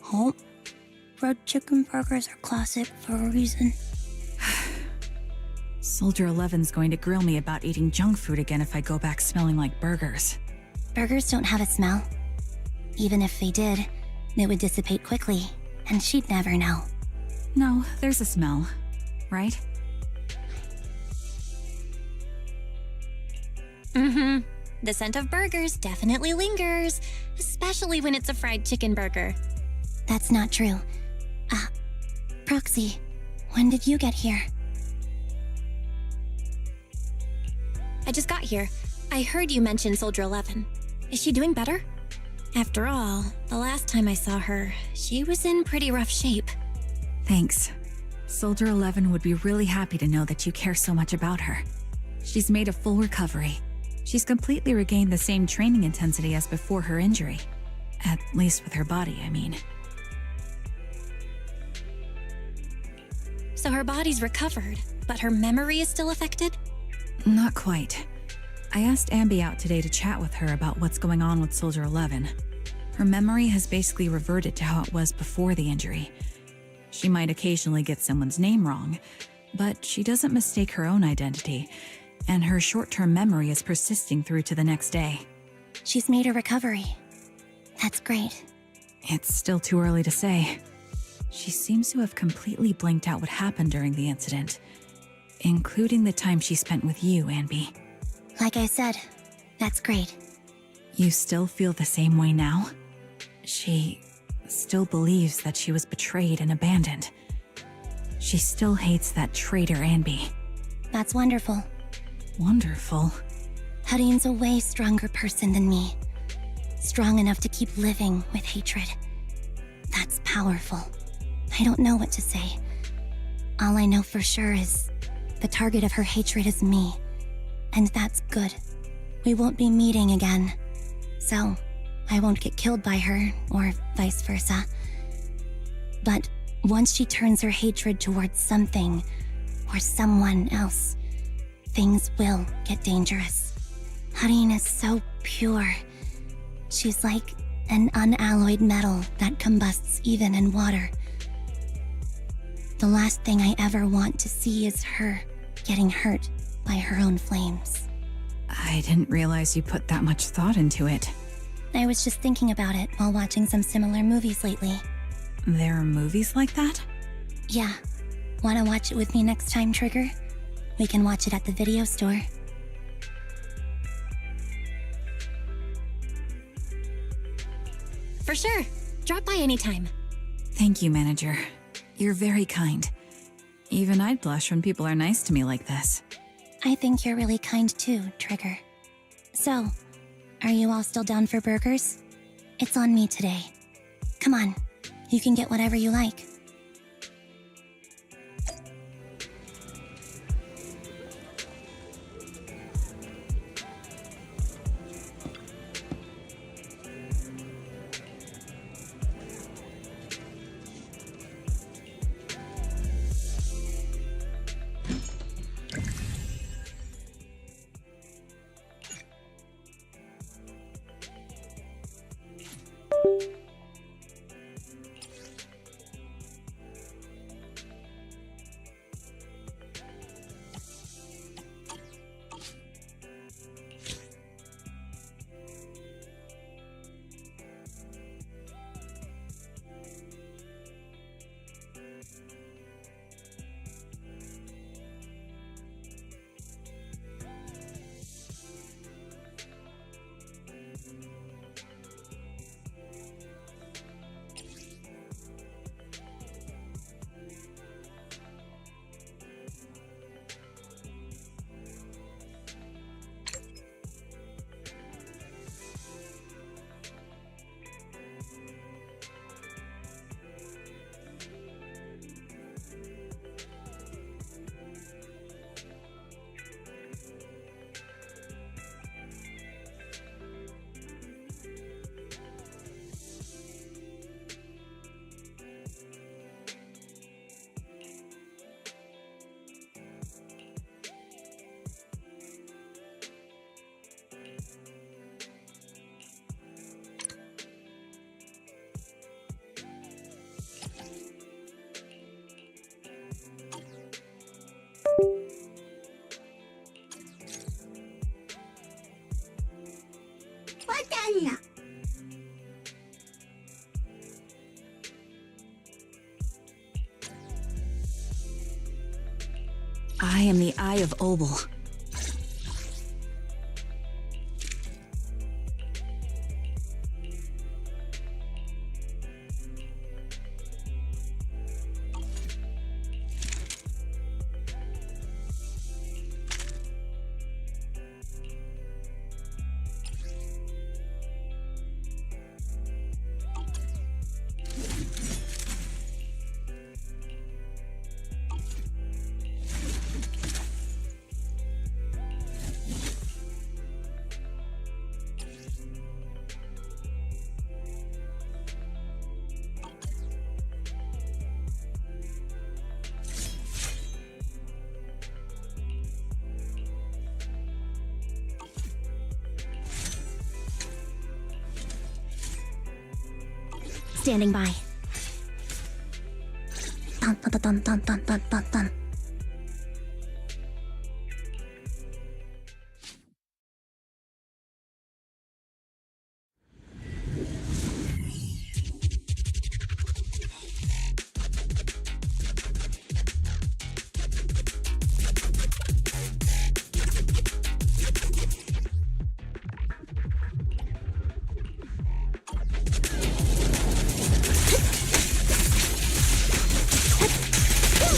Speaker 3: Hope, fried chicken burgers are classic for a reason.
Speaker 2: Soldier 11's going to grill me about eating junk food again if I go back smelling like burgers.
Speaker 3: Burgers don't have a smell. Even if they did, it would dissipate quickly, and she'd never know.
Speaker 2: No, there's a smell, right?
Speaker 9: Mm-hmm. The scent of burgers definitely lingers, especially when it's a fried chicken burger.
Speaker 3: That's not true. Proxy, when did you get here?
Speaker 9: I just got here. I heard you mention Soldier 11. Is she doing better? After all, the last time I saw her, she was in pretty rough shape.
Speaker 2: Thanks. Soldier 11 would be really happy to know that you care so much about her. She's made a full recovery. She's completely regained the same training intensity as before her injury. At least with her body, I mean.
Speaker 9: So her body's recovered, but her memory is still affected?
Speaker 2: Not quite. I asked Anby out today to chat with her about what's going on with Soldier 11. Her memory has basically reverted to how it was before the injury. She might occasionally get someone's name wrong, but she doesn't mistake her own identity, and her short-term memory is persisting through to the next day.
Speaker 3: She's made a recovery. That's great.
Speaker 2: It's still too early to say. She seems to have completely blanked out what happened during the incident, including the time she spent with you, Anby.
Speaker 3: Like I said, that's great.
Speaker 2: You still feel the same way now? She still believes that she was betrayed and abandoned. She still hates that traitor Anby.
Speaker 3: That's wonderful.
Speaker 2: Wonderful?
Speaker 3: Hudeen's a way stronger person than me. Strong enough to keep living with hatred. That's powerful. I don't know what to say. All I know for sure is the target of her hatred is me. And that's good. We won't be meeting again. So, I won't get killed by her, or vice versa. But once she turns her hatred towards something, or someone else, things will get dangerous. Hudeen is so pure. She's like an unalloyed metal that combusts even in water. The last thing I ever want to see is her getting hurt by her own flames.
Speaker 2: I didn't realize you put that much thought into it.
Speaker 3: I was just thinking about it while watching some similar movies lately.
Speaker 2: There are movies like that?
Speaker 3: Yeah. Wanna watch it with me next time, Trigger? We can watch it at the video store.
Speaker 9: For sure. Drop by anytime.
Speaker 2: Thank you, Manager. You're very kind. Even I'd blush when people are nice to me like this.
Speaker 3: I think you're really kind too, Trigger. So, are you all still down for burgers? It's on me today. Come on, you can get whatever you like.
Speaker 2: I am the Eye of Obel.
Speaker 3: Standing by. Dun, dun, dun, dun, dun, dun, dun, dun.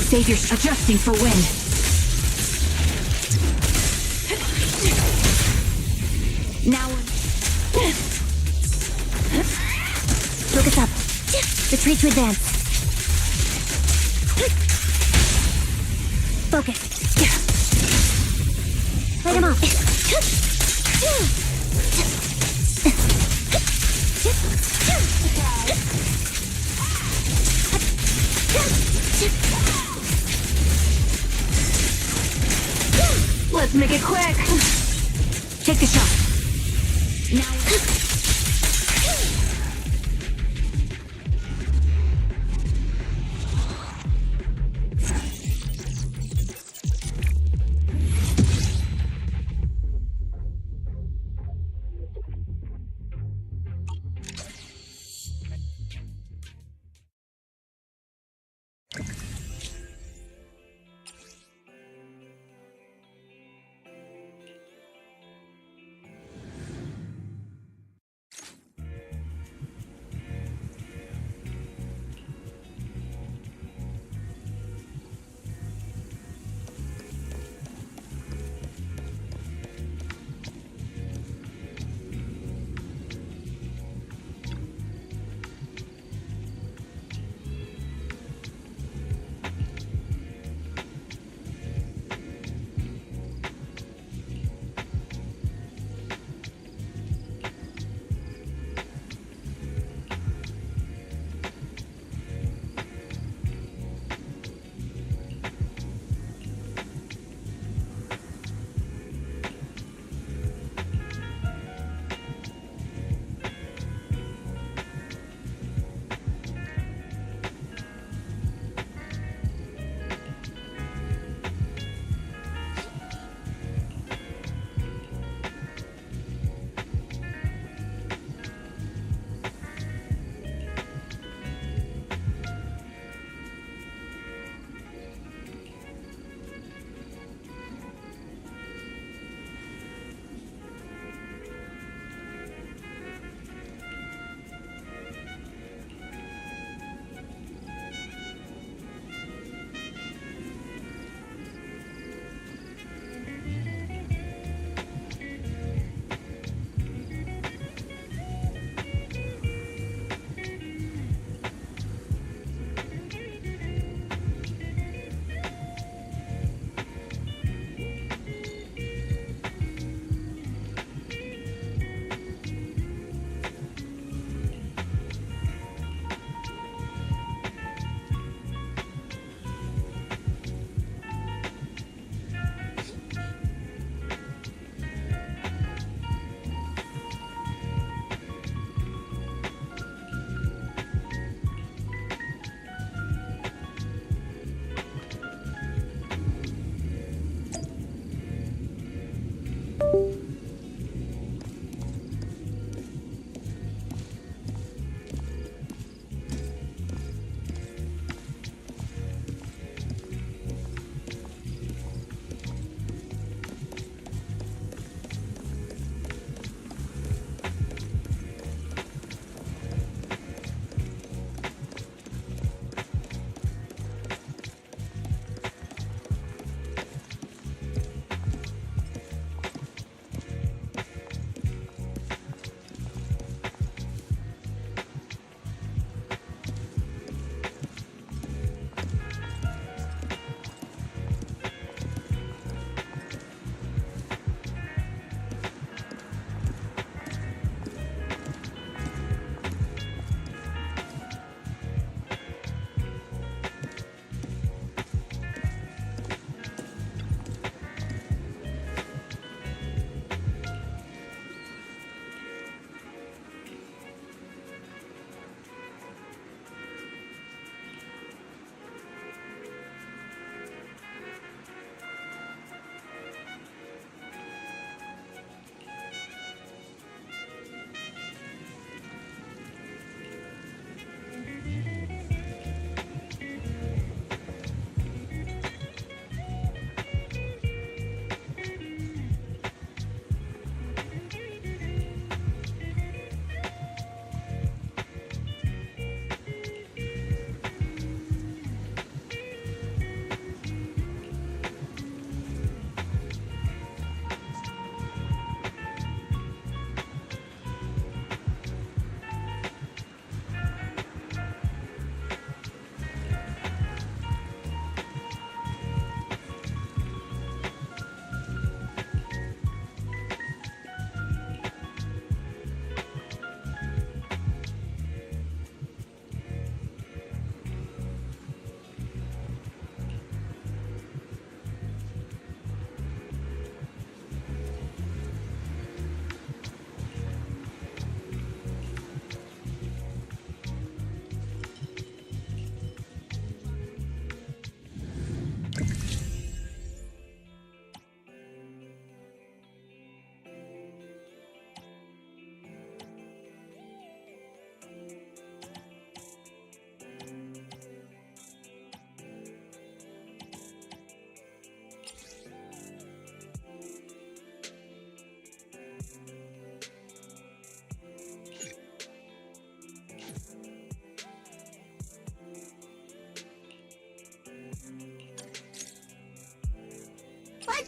Speaker 2: Saviors adjusting for wind.
Speaker 3: Now focus up. Retreat to advance. Focus. Light him off.
Speaker 2: Let's make it quick. Take the shot.
Speaker 3: Now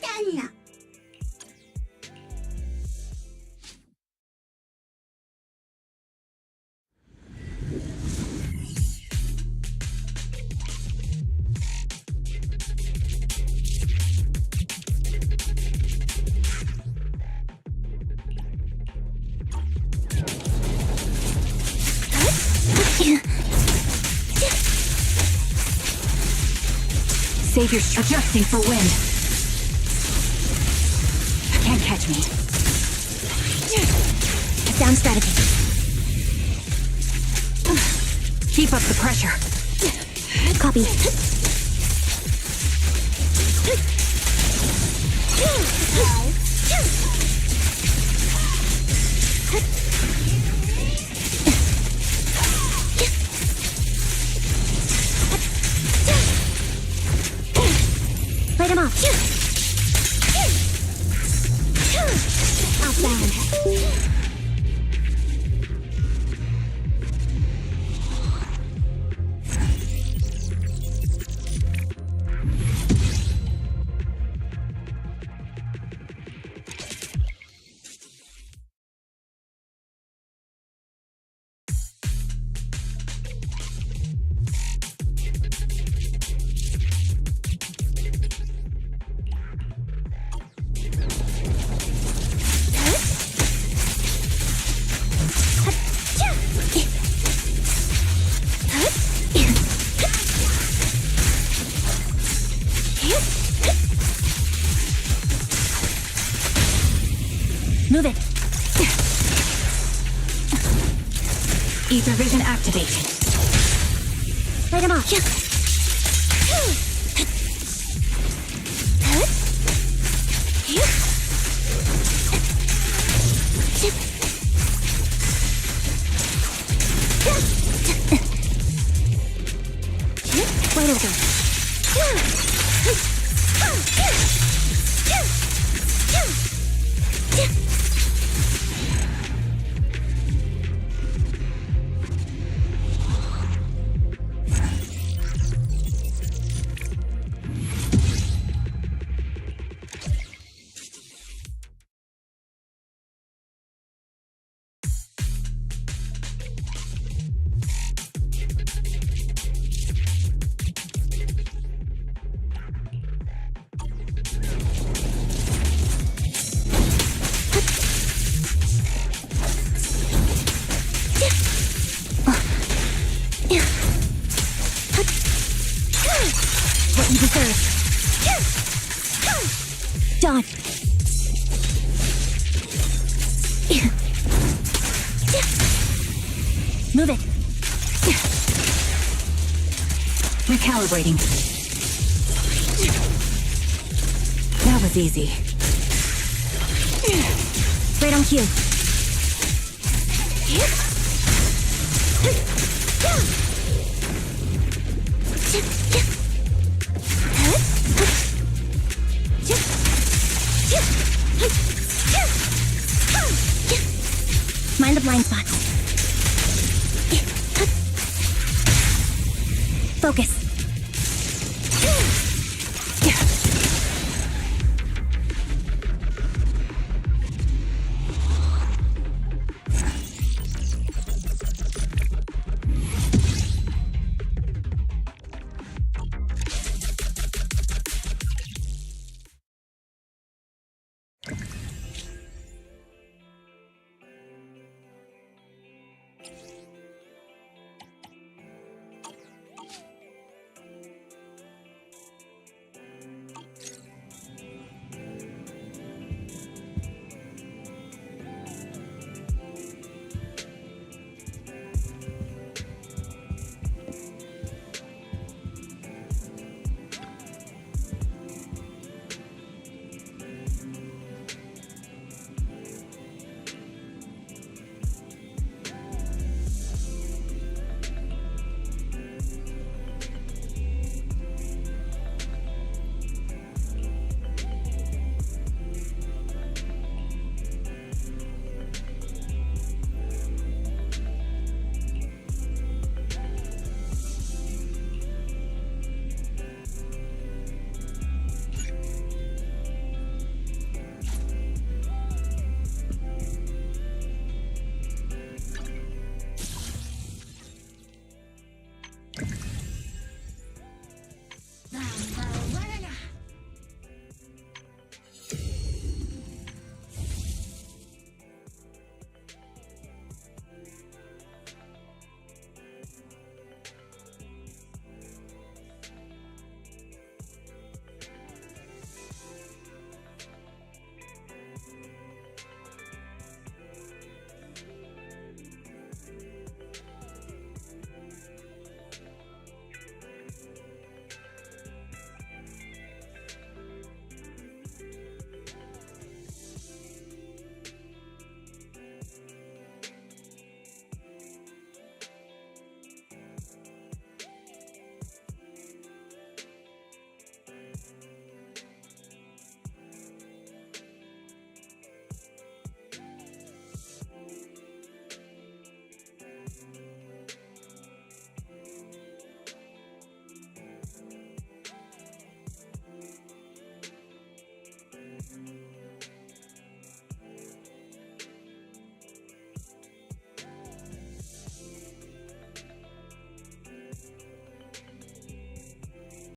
Speaker 10: done.
Speaker 2: Save your adjusting for wind. Can't catch me.
Speaker 9: Sound strategy.
Speaker 2: Keep up the pressure.
Speaker 9: Copy.
Speaker 10: Light him off. Outbound.
Speaker 9: Move it.
Speaker 2: Ether vision activate.
Speaker 9: Light him off.
Speaker 10: Wide open.
Speaker 9: What you deserve. Dodge. Move it.
Speaker 2: Recalibrating. That was easy.
Speaker 9: Right on cue.
Speaker 10: Mind the blind spots.
Speaker 9: Focus.